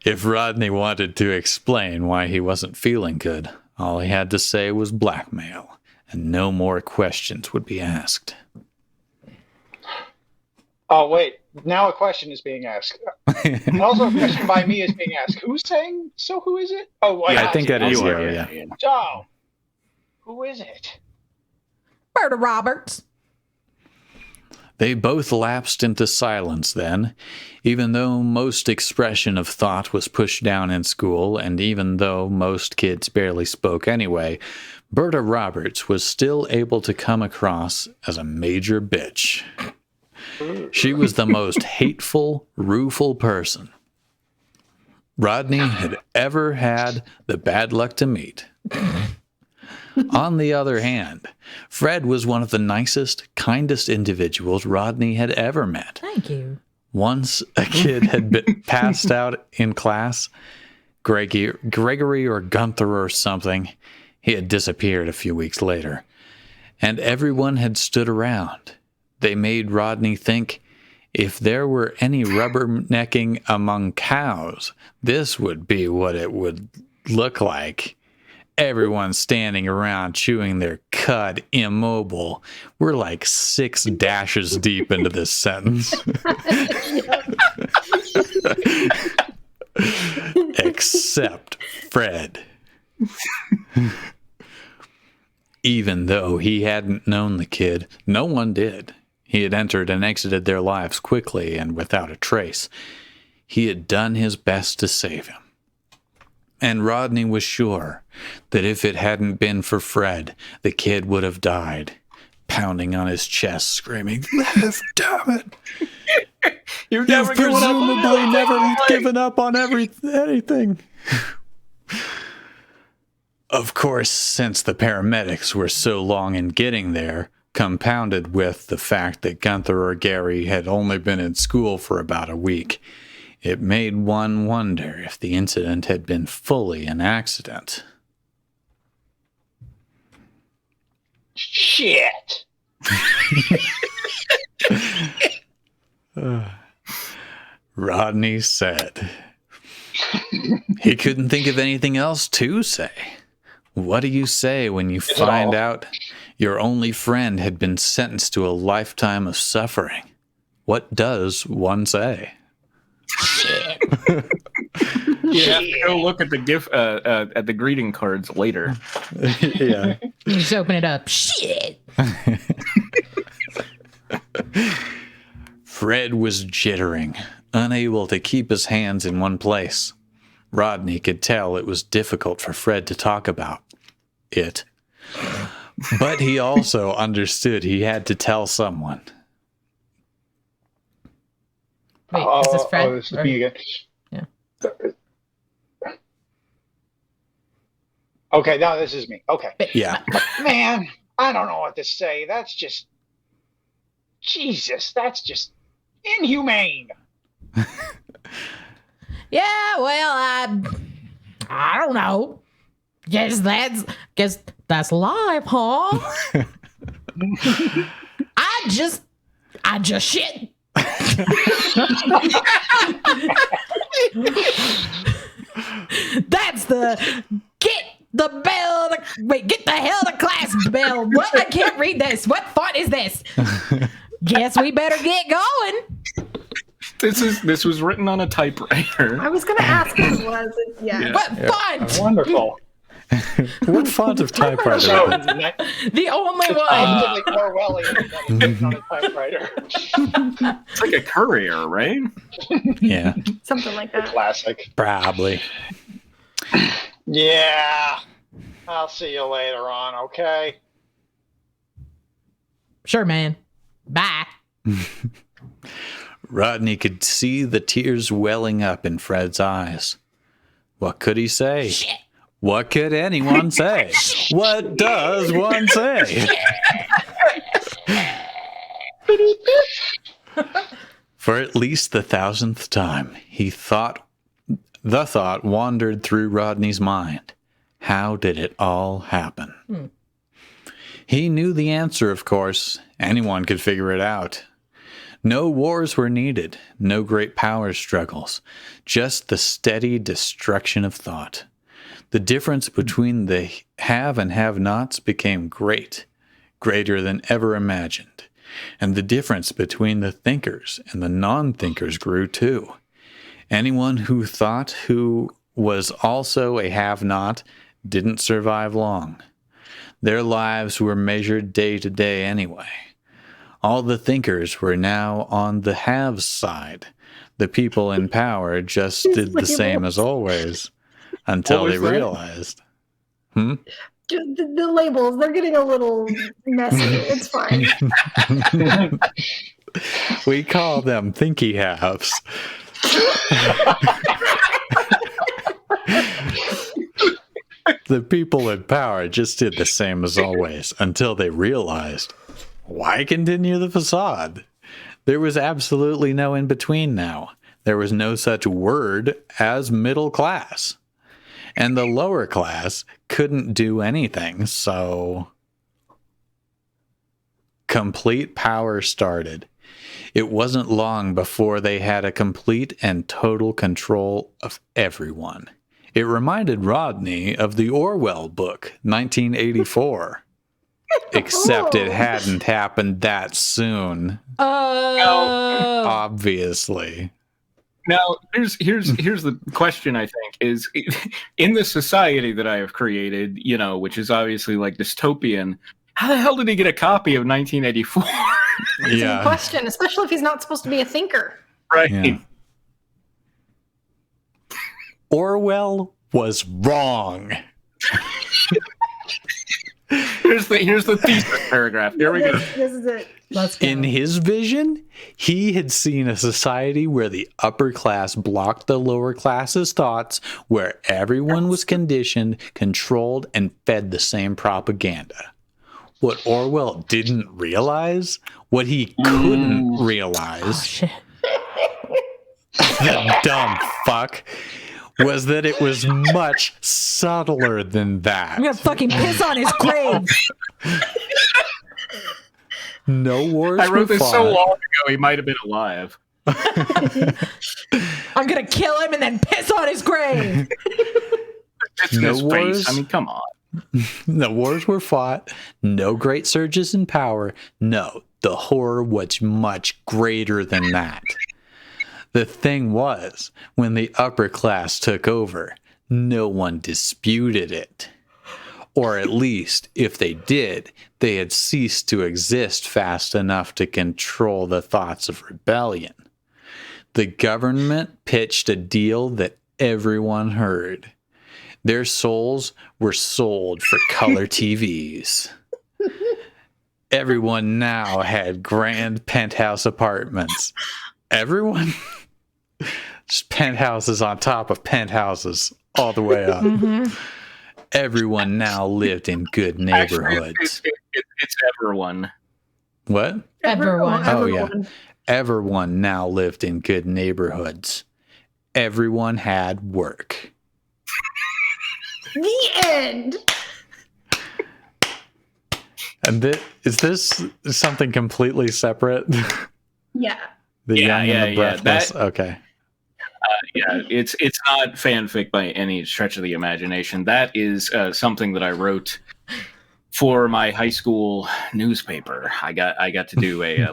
If Rodney wanted to explain why he wasn't feeling good, all he had to say was blackmail, and no more questions would be asked. Oh, wait. Now a question is being asked. And also a question by me is being asked. Who's saying? So who is it? Oh, wait, I think that is You you, are, yeah. So, who is it? Berta Roberts. They both lapsed into silence then, even though most expression of thought was pushed down in school, and even though most kids barely spoke anyway, Berta Roberts was still able to come across as a major bitch. She was the most hateful, rueful person Rodney had ever had the bad luck to meet. On the other hand, Fred was one of the nicest, kindest individuals Rodney had ever met. Thank you. Once a kid had been passed out in class, Gregory or Gunther or something, he had disappeared a few weeks later, and everyone had stood around. They made Rodney think if there were any rubbernecking among cows, this would be what it would look like. Everyone standing around chewing their cud, immobile. We're like 6 dashes deep into this sentence. Except Fred. Even though he hadn't known the kid, no one did. He had entered and exited their lives quickly and without a trace. He had done his best to save him. And Rodney was sure that if it hadn't been for Fred, the kid would have died, pounding on his chest, screaming, "Liv, damn it! You've You've presumably never given up on anything." Of course, since the paramedics were so long in getting there, compounded with the fact that Gunther or Gary had only been in school for about a week, it made one wonder if the incident had been fully an accident. Shit. Rodney said. He couldn't think of anything else to say. What do you say when you find out your only friend had been sentenced to a lifetime of suffering? What does one say? You have to go look at the at the greeting cards later. Yeah. You just open it up. Shit. Fred was jittering, unable to keep his hands in one place. Rodney could tell it was difficult for Fred to talk about it. But he also understood he had to tell someone. Wait, is this Fred? Oh, this is me again. Yeah. Okay, now this is me. Okay. Yeah. Man, I don't know what to say. That's just... Jesus, that's just inhumane. Yeah, well, I don't know. Guess that's life, huh? I just shit. That's the get the hell to class bell. What? I can't read this. What font is this? Guess we better get going. This was written on a typewriter. I was going to ask what it was. Yeah. What font? Wonderful. What font of typewriter? So, The only one. like Orwellian that is written on a typewriter. It's like a courier, right? Yeah, Something like that. Classic. probably. Yeah. I'll see you later on, okay? Sure, man. Bye. Rodney could see the tears welling up in Fred's eyes. What could he say? Shit. What could anyone say? What does one say? For at least the 1,000th time, the thought wandered through Rodney's mind. How did it all happen? He knew the answer, of course. Anyone could figure it out. No wars were needed, no great power struggles, just the steady destruction of thought. The difference between the have and have-nots became great, greater than ever imagined. And the difference between the thinkers and the non-thinkers grew too. Anyone who thought who was also a have-not didn't survive long. Their lives were measured day to day anyway. All the thinkers were now on the haves side. The people in power just did the same as always, until they realized. The labels, they're getting a little messy. It's fine. We call them thinky halves. The people in power just did the same as always until they realized, why continue the facade? There was absolutely no in-between now. There was no such word as middle class. And the lower class couldn't do anything, so complete power started. It wasn't long before they had a complete and total control of everyone. It reminded Rodney of the Orwell book, 1984. Except it hadn't happened that soon. Oh. Obviously. Now, here's the question, I think, is in the society that I have created, which is obviously like dystopian, how the hell did he get a copy of 1984? That's a good question, especially if he's not supposed to be a thinker. Right. Yeah. Orwell was wrong. Here's the thesis paragraph. Here we go. This is it. Let's go. In his vision, he had seen a society where the upper class blocked the lower class's thoughts, where everyone was conditioned, controlled, and fed the same propaganda. What Orwell didn't realize, what he couldn't realize, Oh, shit. the dumb fuck, was that it was much subtler than that. I'm gonna fucking piss on his grave. No wars I wrote were this fought. so long ago, he might have been alive. I'm gonna kill him and then piss on his grave. It's in No his wars? face. I mean, come on. No wars were fought. No great surges in power. No, the horror was much greater than that. The thing was, when the upper class took over, no one disputed it. Or at least, if they did, they had ceased to exist fast enough to control the thoughts of rebellion. The government pitched a deal that everyone heard. Their souls were sold for color TVs. Everyone now had grand penthouse apartments. Everyone? Just penthouses on top of penthouses all the way up. Mm-hmm. Everyone now lived in good neighborhoods. It's everyone. What? Everyone. Oh, yeah. Everyone now lived in good neighborhoods. Everyone had work. The end. And is this something completely separate? Yeah. The Yeah, young and the yeah. breathless? Okay. Yeah, it's not fanfic by any stretch of the imagination. That is something that I wrote for my high school newspaper. I got to do a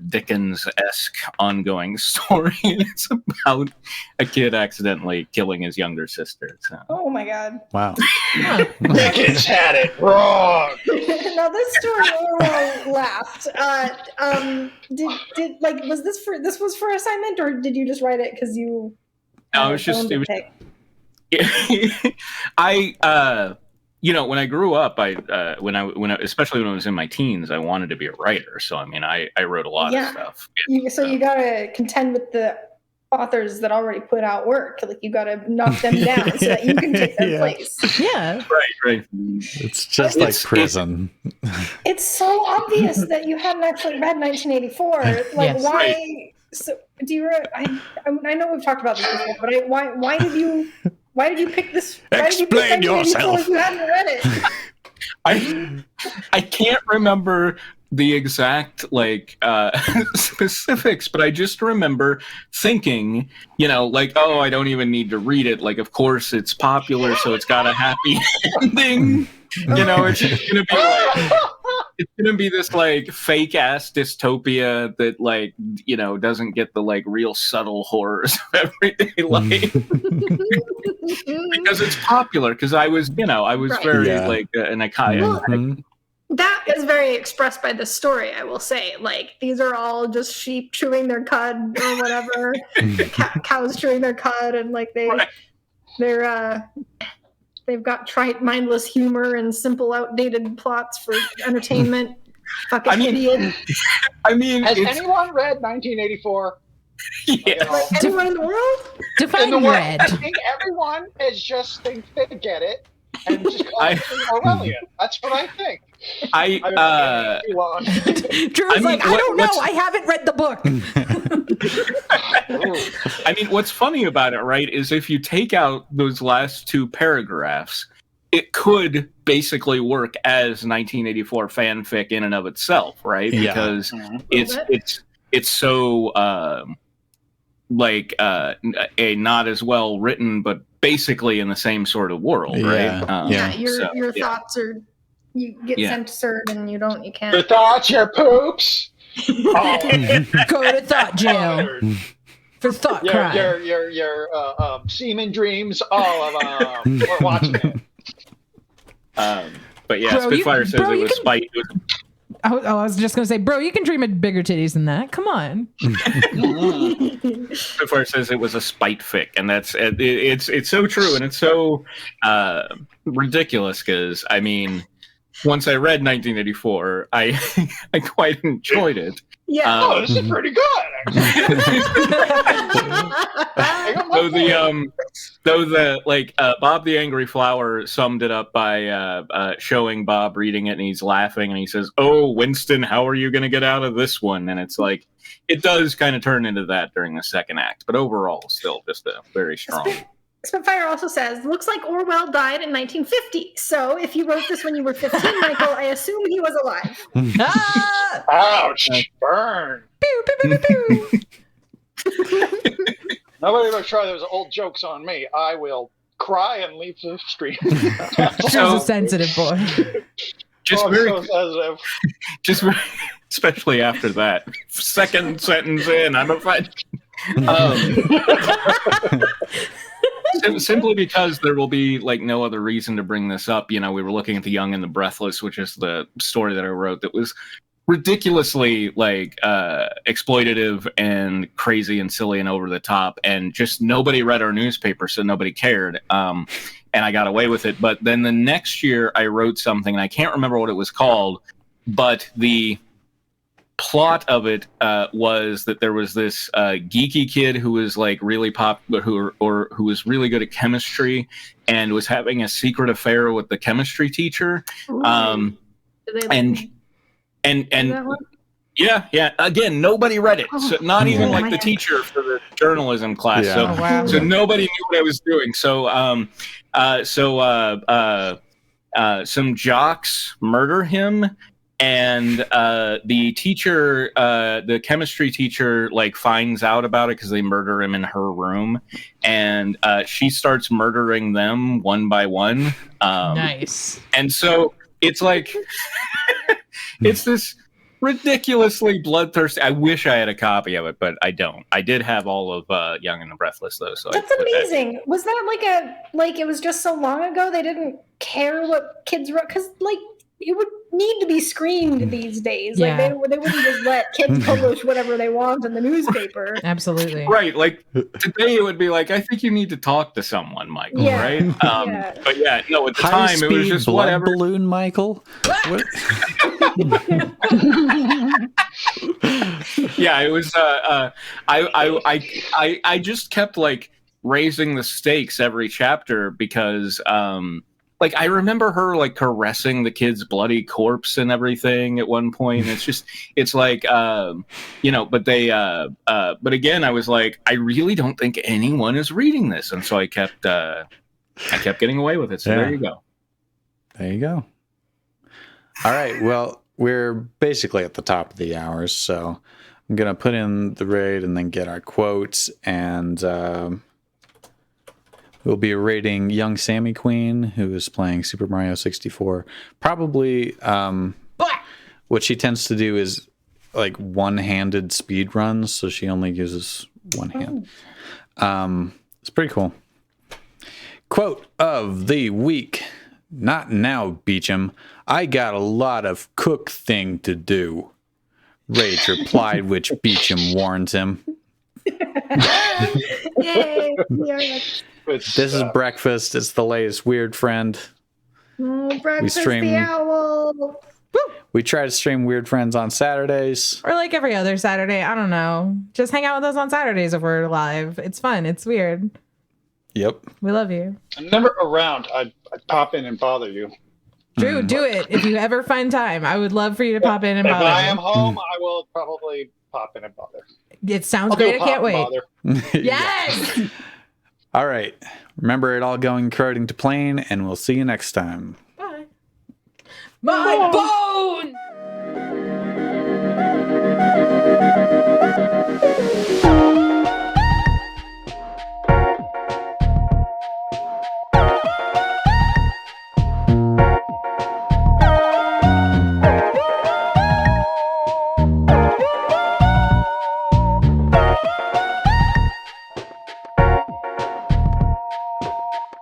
Dickens-esque ongoing story. It's about a kid accidentally killing his younger sister. So. Oh my god. Wow. Dickens had it wrong. Now this story Orwell laughed. Was this for assignment, or did you just write it because you? No, when I grew up, especially when I was in my teens, I wanted to be a writer. So I mean, I wrote a lot of stuff. You gotta contend with the authors that already put out work. Like you gotta knock them down so that you can take their place. Yeah. Right. It's just like prison. It's so obvious that you hadn't actually read 1984. Like Yes. why? Right. So do you? I know we've talked about this before, but why did you pick this? Why did you pick Explain 1984 yourself. if you hadn't read it? I can't remember the exact specifics, but I just remember thinking, like, oh, I don't even need to read it. Like, of course it's popular, so it's got a happy ending. It's just gonna be like, it's gonna be this like fake ass dystopia that doesn't get the like real subtle horrors of everyday life because it's popular. Because I was Right. very an iconic. Well, that is very expressed by the story, I will say. Like, these are all just sheep chewing their cud or whatever, cows chewing their cud, and like they've got trite, mindless humor and simple, outdated plots for entertainment. Fucking idiot. Has anyone read 1984? Yeah. Like, anyone in the world? Define red. I think everyone is just think they get it and just call it Orwellian. That's what I think. Drew's I don't know. I haven't read the book. I mean, what's funny about it, right, is if you take out those last two paragraphs, it could basically work as 1984 fanfic in and of itself, right? Yeah. Because it's so a not as well written, but basically in the same sort of world, right? Your thoughts are, you get censored and you can't. Your thoughts, your poops. Go to thought jail for thought crime. Your semen dreams, all of them. We're watching it. But yeah, Spitfire says it was Spite. I was just gonna say, bro, you can dream of bigger titties than that. Come on. Spitfire says it was a Spite-Fic, and it's so true, and it's so ridiculous because I mean, once I read 1984, I quite enjoyed it. Yeah. This is pretty good. Bob the Angry Flower summed it up by showing Bob reading it, and he's laughing, and he says, "Oh, Winston, how are you going to get out of this one?" And it's like, it does kind of turn into that during the second act, but overall, still just a very strong. Spitfire also says, looks like Orwell died in 1950. So if you wrote this when you were 15, Michael, I assume he was alive. Ouch! Burn! Pew, pew, pew, pew. Nobody ever try those old jokes on me. I will cry and leave the stream. She's a sensitive boy. Especially after that second sentence in, I'm afraid. Simply because there will be like no other reason to bring this up. We were looking at The Young and the Breathless, which is the story that I wrote that was ridiculously exploitative and crazy and silly and over the top, and just nobody read our newspaper, so nobody cared. And I got away with it. But then the next year I wrote something, and I can't remember what it was called, but the plot of it was that there was this geeky kid who was like really popular, who was really good at chemistry, and was having a secret affair with the chemistry teacher. Yeah. Again, nobody read it, so not even the teacher for the journalism class. Yeah. So nobody knew what I was doing. Some jocks murder him. And the teacher, the chemistry teacher, finds out about it because they murder him in her room, and she starts murdering them one by one. Nice. And so it's like, it's this ridiculously bloodthirsty. I wish I had a copy of it, but I don't. I did have all of Young and the Breathless though. So that's amazing. Was that it was just so long ago they didn't care what kids wrote? Because it would need to be screened these days. Yeah. They wouldn't just let kids publish whatever they want in the newspaper. Absolutely. Right. Today it would be I think you need to talk to someone, Michael, right? But yeah, no, at the time it was just blood whatever. balloon, Michael. What? Yeah, it was I just kept raising the stakes every chapter because I remember her caressing the kid's bloody corpse and everything at one point. It's but again, I was I really don't think anyone is reading this. And so I kept getting away with it. So there you go. There you go. All right. Well, we're basically at the top of the hour, so I'm going to put in the raid and then get our quotes, and we'll be rating young Sammy Queen, who is playing Super Mario 64. Probably what she tends to do is like one-handed speed runs, so she only uses one hand. It's pretty cool. Quote of the week. Not now, Beecham. I got a lot of cook thing to do. Rage replied, which Beecham warns him. Yay! This is breakfast. It's the latest Weird Friend. Breakfast stream- the owl. We try to stream Weird Friends on Saturdays. Or like every other Saturday. I don't know. Just hang out with us on Saturdays if we're live. It's fun. It's weird. Yep. We love you. I'm never around. I'd pop in and bother you. Drew, do it. If you ever find time, I would love for you to pop in and If bother. I am home, I will probably pop in and bother. It sounds I'll do a great. I can't pop wait. and bother. Yes. All right. Remember it all going according to plan, and we'll see you next time. Bye. My bones.